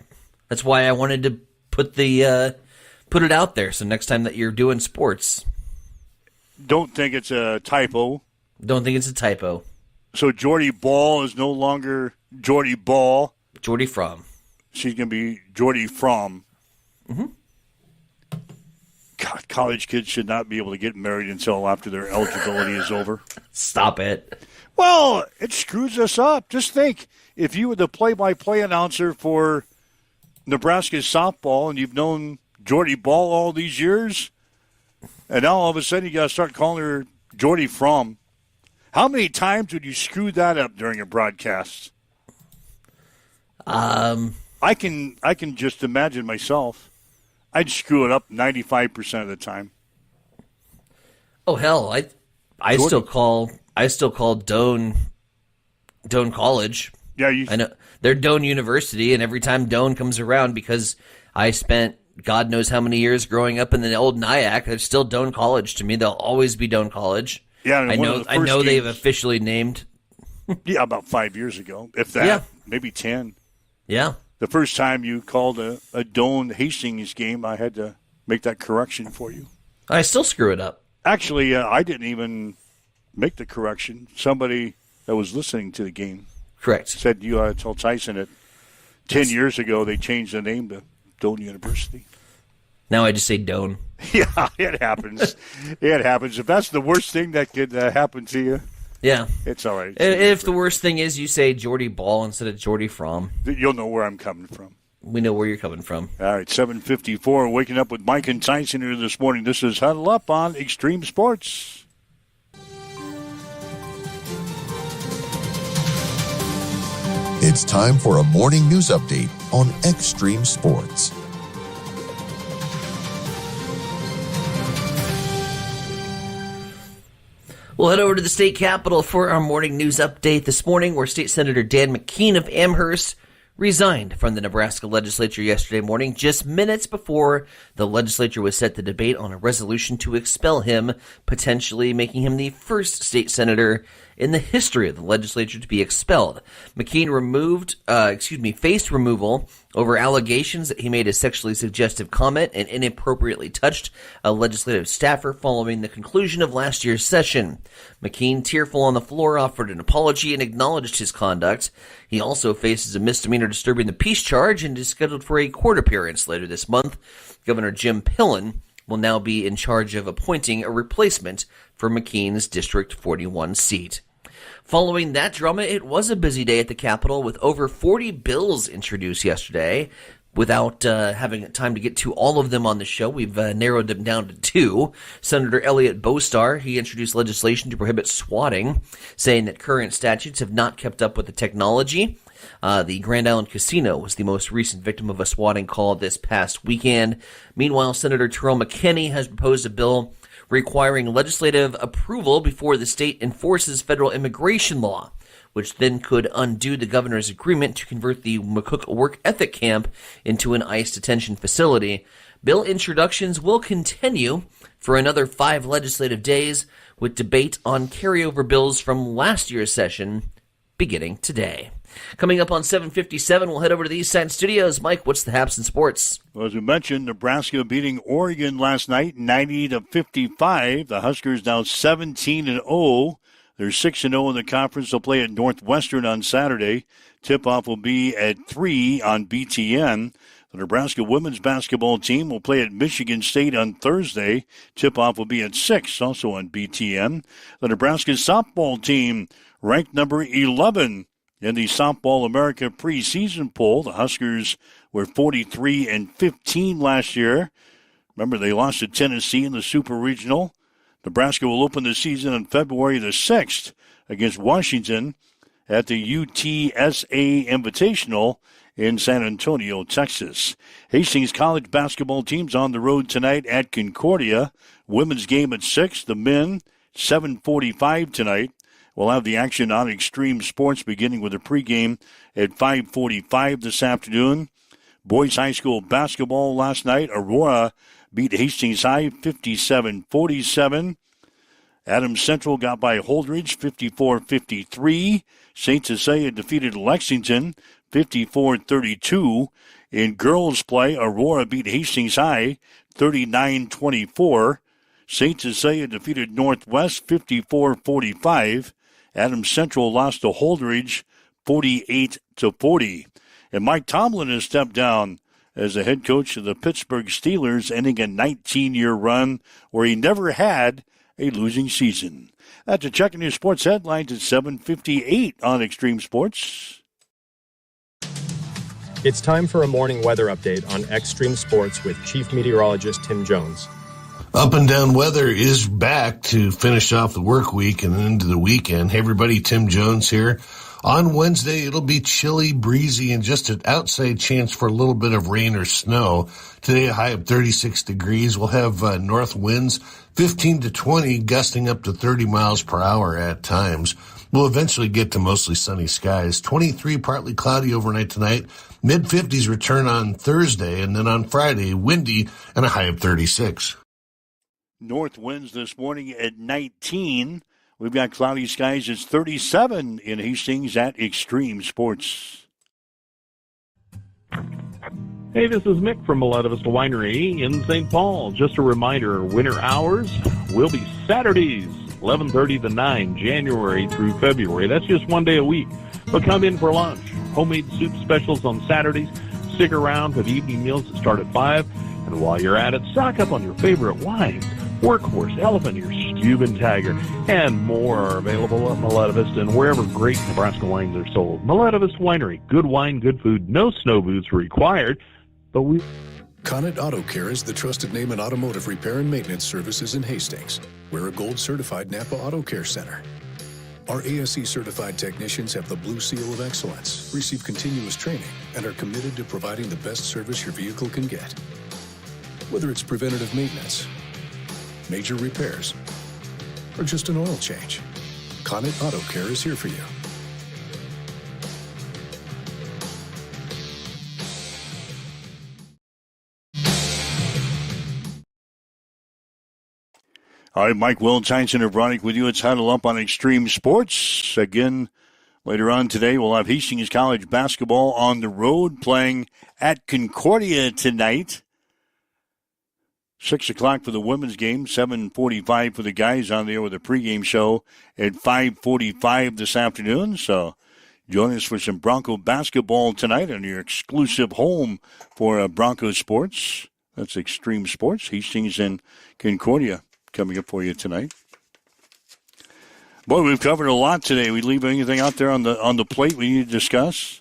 that's why I wanted to put it out there. So next time that you're doing sports. Don't think it's a typo. Don't think it's a typo. So Jordy Ball is no longer Jordy Ball. Jordy Fromm. She's going to be Jordy Fromm. Mm-hmm. God, college kids should not be able to get married until after their eligibility is over. Stop it. Well, it screws us up. Just think, if you were the play-by-play announcer for Nebraska softball and you've known Jordy Ball all these years, and now all of a sudden you got to start calling her Jordy Fromm. How many times would you screw that up during a broadcast? I can just imagine myself. I'd screw it up 95% of the time. Oh hell, I still call Doane College. Yeah, I know they're Doane University, and every time Doane comes around, because I spent God knows how many years growing up in the old Nyack, it's still Doane College to me. They'll always be Doane College. Yeah, I know they've officially named. Yeah, about 5 years ago, if that, yeah. Maybe 10. Yeah. The first time you called a Doane Hastings game, I had to make that correction for you. I still screw it up. Actually, I didn't even make the correction. Somebody that was listening to the game said you ought to tell Tyson that 10 years ago they changed the name to Doane University. Now I just say Doane. Yeah, it happens. It happens. If that's the worst thing that could happen to you, yeah, it's all right. If the worst thing is you say Jordy Ball instead of Jordy Fromm, you'll know where I'm coming from. We know where you're coming from. All right, 7:54. Waking up with Mike and Tyson here this morning. This is Huddle Up on Extreme Sports. It's time for a morning news update on Extreme Sports. We'll head over to the state capitol for our morning news update this morning, where State Senator Dan McKean of Amherst resigned from the Nebraska legislature yesterday morning, just minutes before the legislature was set to debate on a resolution to expel him, potentially making him the first state senator in the history of the legislature to be expelled. McKean faced removal over allegations that he made a sexually suggestive comment and inappropriately touched a legislative staffer following the conclusion of last year's session. McKean, tearful on the floor, offered an apology and acknowledged his conduct. He also faces a misdemeanor disturbing the peace charge and is scheduled for a court appearance later this month. Governor Jim Pillen will now be in charge of appointing a replacement for McKean's District 41 seat. Following that drama, it was a busy day at the Capitol with over 40 bills introduced yesterday. Without having time to get to all of them on the show, we've narrowed them down to two. Senator Elliot Bostar, he introduced legislation to prohibit swatting, saying that current statutes have not kept up with the technology. The Grand Island Casino was the most recent victim of a swatting call this past weekend. Meanwhile, Senator Terrell McKinney has proposed a bill requiring legislative approval before the state enforces federal immigration law, which then could undo the governor's agreement to convert the McCook Work Ethic Camp into an ICE detention facility. Bill introductions will continue for another 5 legislative days, with debate on carryover bills from last year's session beginning today. Coming up on 7:57, we'll head over to the East Side Studios. Mike, what's the haps in sports? Well, as we mentioned, Nebraska beating Oregon last night, 90-55. The Huskers now 17-0. They're 6-0 in the conference. They'll play at Northwestern on Saturday. Tip-off will be at 3 on BTN. The Nebraska women's basketball team will play at Michigan State on Thursday. Tip-off will be at 6, also on BTN. The Nebraska softball team ranked number 11 in the Softball America preseason poll. The Huskers were 43-15 last year. Remember, they lost to Tennessee in the Super Regional. Nebraska will open the season on February the 6th against Washington at the UTSA Invitational in San Antonio, Texas. Hastings College basketball team's on the road tonight at Concordia. Women's game at 6, the men 7:45 tonight. We'll have the action on Extreme Sports beginning with a pregame at 5:45 this afternoon. Boys High School basketball last night. Aurora beat Hastings High 57-47. Adams Central got by Holdridge 54-53. St. Cecilia defeated Lexington 54-32. In girls play, Aurora beat Hastings High 39-24. St. Cecilia defeated Northwest 54-45. Adams Central lost to Holdridge 48-40. And Mike Tomlin has stepped down as the head coach of the Pittsburgh Steelers, ending a 19-year run where he never had a losing season. That's a check in your sports headlines at 7:58 on Extreme Sports. It's time for a morning weather update on Extreme Sports with Chief Meteorologist Tim Jones. Up and down weather is back to finish off the work week and into the weekend. Hey everybody, Tim Jones here. On Wednesday, it'll be chilly, breezy, and just an outside chance for a little bit of rain or snow. Today, a high of 36 degrees. We'll have north winds 15 to 20, gusting up to 30 miles per hour at times. We'll eventually get to mostly sunny skies. 23, partly cloudy overnight tonight. Mid-50s return on Thursday, and then on Friday, windy and a high of 36. North winds this morning at 19. We've got cloudy skies. It's 37 in Hastings at Extreme Sports. Hey, this is Mick from Miletta Vista Winery in St. Paul. Just a reminder, winter hours will be Saturdays, 11:30 to 9, January through February. That's just one day a week. But come in for lunch. Homemade soup specials on Saturdays. Stick around for the evening meals that start at 5. And while you're at it, stock up on your favorite wines. Workhorse, Elephant Ear, Steuben Tiger, and more are available at Miletta Vista and wherever great Nebraska wines are sold. Miletta Vista Winery, good wine, good food, no snow boots required, but we... Conant Auto Care is the trusted name in automotive repair and maintenance services in Hastings. We're a gold-certified Napa Auto Care Center. Our ASE-certified technicians have the Blue Seal of Excellence, receive continuous training, and are committed to providing the best service your vehicle can get. Whether it's preventative maintenance, major repairs, or just an oil change, Connet Auto Care is here for you. All right, Mike Will, Tyson and Bronick with you. It's Huddle Up on Extreme Sports. Again, later on today, we'll have Hastings College basketball on the road playing at Concordia tonight. 6 o'clock for the women's game, 7:45 for the guys on there with a pregame show at 5:45 this afternoon. So join us for some Bronco basketball tonight on your exclusive home for Bronco Sports. That's Extreme Sports, Hastings and Concordia. Coming up for you tonight. Boy, we've covered a lot today. We leave anything out there on the plate we need to discuss?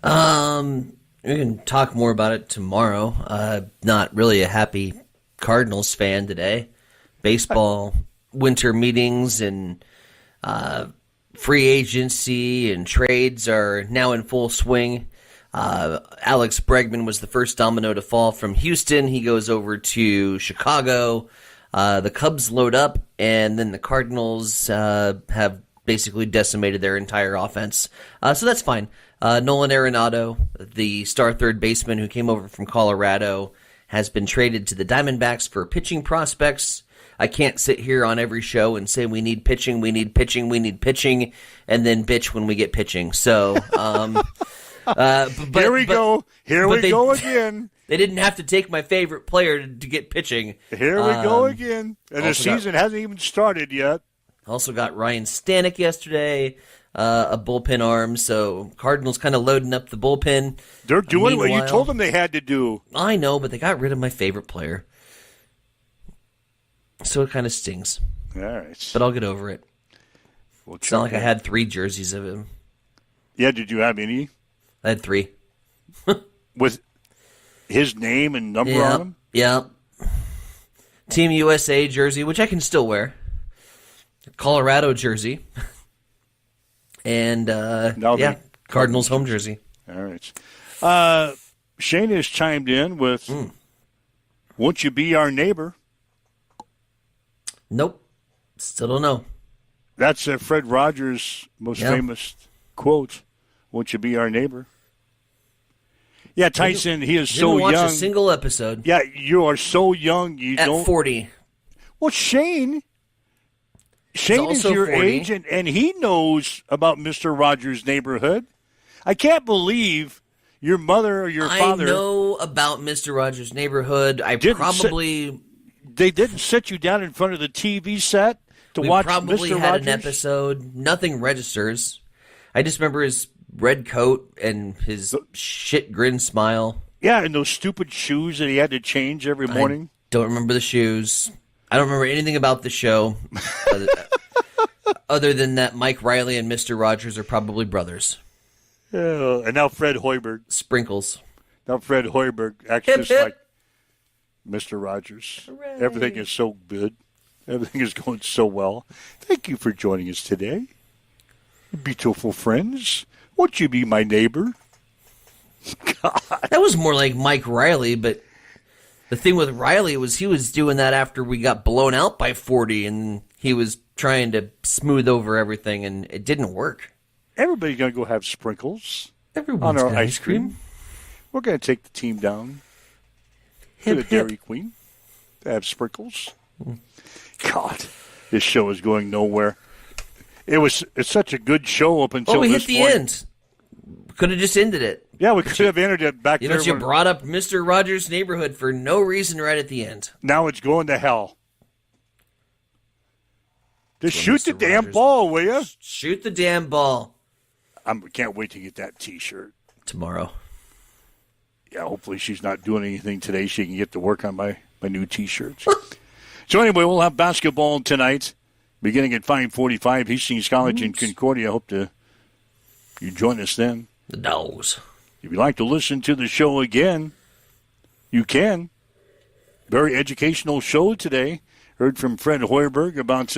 We can talk more about it tomorrow. Not really a happy Cardinals fan today. Baseball winter meetings and free agency and trades are now in full swing. Alex Bregman was the first domino to fall from Houston. He goes over to Chicago. The Cubs load up, and then the Cardinals have basically decimated their entire offense. So that's fine. Nolan Arenado, the star third baseman who came over from Colorado, has been traded to the Diamondbacks for pitching prospects. I can't sit here on every show and say we need pitching, and then bitch when we get pitching. So... Here we go again. They didn't have to take my favorite player to get pitching. Here we go again. And the season hasn't even started yet. Also got Ryan Stanek yesterday, a bullpen arm. So Cardinals kind of loading up the bullpen. They're doing what you told them they had to do. I know, but they got rid of my favorite player. So it kind of stings. All right. But I'll get over it. It's not like I had 3 jerseys of him. Yeah, did you have any? I had 3. With his name and number on them? Yeah. Team USA jersey, which I can still wear. Colorado jersey. And, Cardinals home jersey. All right. Shane has chimed in with, won't you be our neighbor? Nope. Still don't know. That's Fred Rogers' most famous quote. Won't you be our neighbor? Yeah, Tyson, he is so young. Didn't watch a single episode. Yeah, you are so young. At 40. Well, Shane is your 40. age, and he knows about Mr. Rogers' Neighborhood. I can't believe your mother or your father... I know about Mr. Rogers' Neighborhood. they didn't sit you down in front of the TV set to watch Mr. Rogers? We probably had an episode. Nothing registers. I just remember his red coat and his shit grin smile. Yeah, and those stupid shoes that he had to change every morning. I don't remember the shoes. I don't remember anything about the show. Other than that, Mike Riley and Mr. Rogers are probably brothers. Yeah, and now Fred Hoiberg. Sprinkles. Now Fred Hoiberg acts just like Mr. Rogers. Hooray. Everything is so good. Everything is going so well. Thank you for joining us today. Beautiful friends. Won't you be my neighbor? God. That was more like Mike Riley, but the thing with Riley was he was doing that after we got blown out by 40, and he was trying to smooth over everything, and it didn't work. Everybody's going to go have sprinkles on our ice cream. We're going to take the team down to the Dairy Queen to have sprinkles. God, this show is going nowhere. It's such a good show up until we this hit the point. end. Could have just ended it. Yeah, we could have ended it back there. You brought up Mr. Rogers' Neighborhood for no reason right at the end. Now it's going to hell. Just shoot the damn ball, will you? Shoot the damn ball. I can't wait to get that T-shirt. Tomorrow. Yeah, hopefully she's not doing anything today. She can get to work on my new T-shirts. So anyway, we'll have basketball tonight. Beginning at 5:45, Hastings College in Concordia. I hope you join us then. The Dogs. If you'd like to listen to the show again, you can. Very educational show today. Heard from Fred Hoiberg about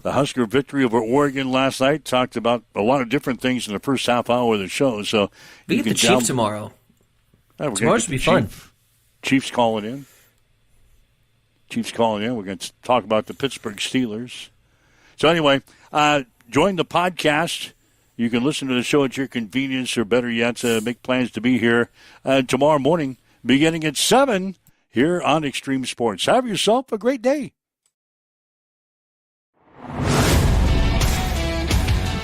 the Husker victory over Oregon last night. Talked about a lot of different things in the first half hour of the show. So we get the Chiefs tomorrow. Tomorrow should be fun. Chiefs calling in. We're going to talk about the Pittsburgh Steelers. So anyway, join the podcast. You can listen to the show at your convenience, or better yet, make plans to be here tomorrow morning, beginning at 7 here on Extreme Sports. Have yourself a great day.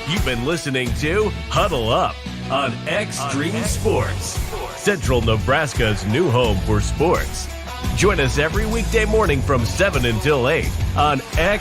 You've been listening to Huddle Up on Extreme Sports, Central Nebraska's new home for sports. Join us every weekday morning from 7 until 8 on X.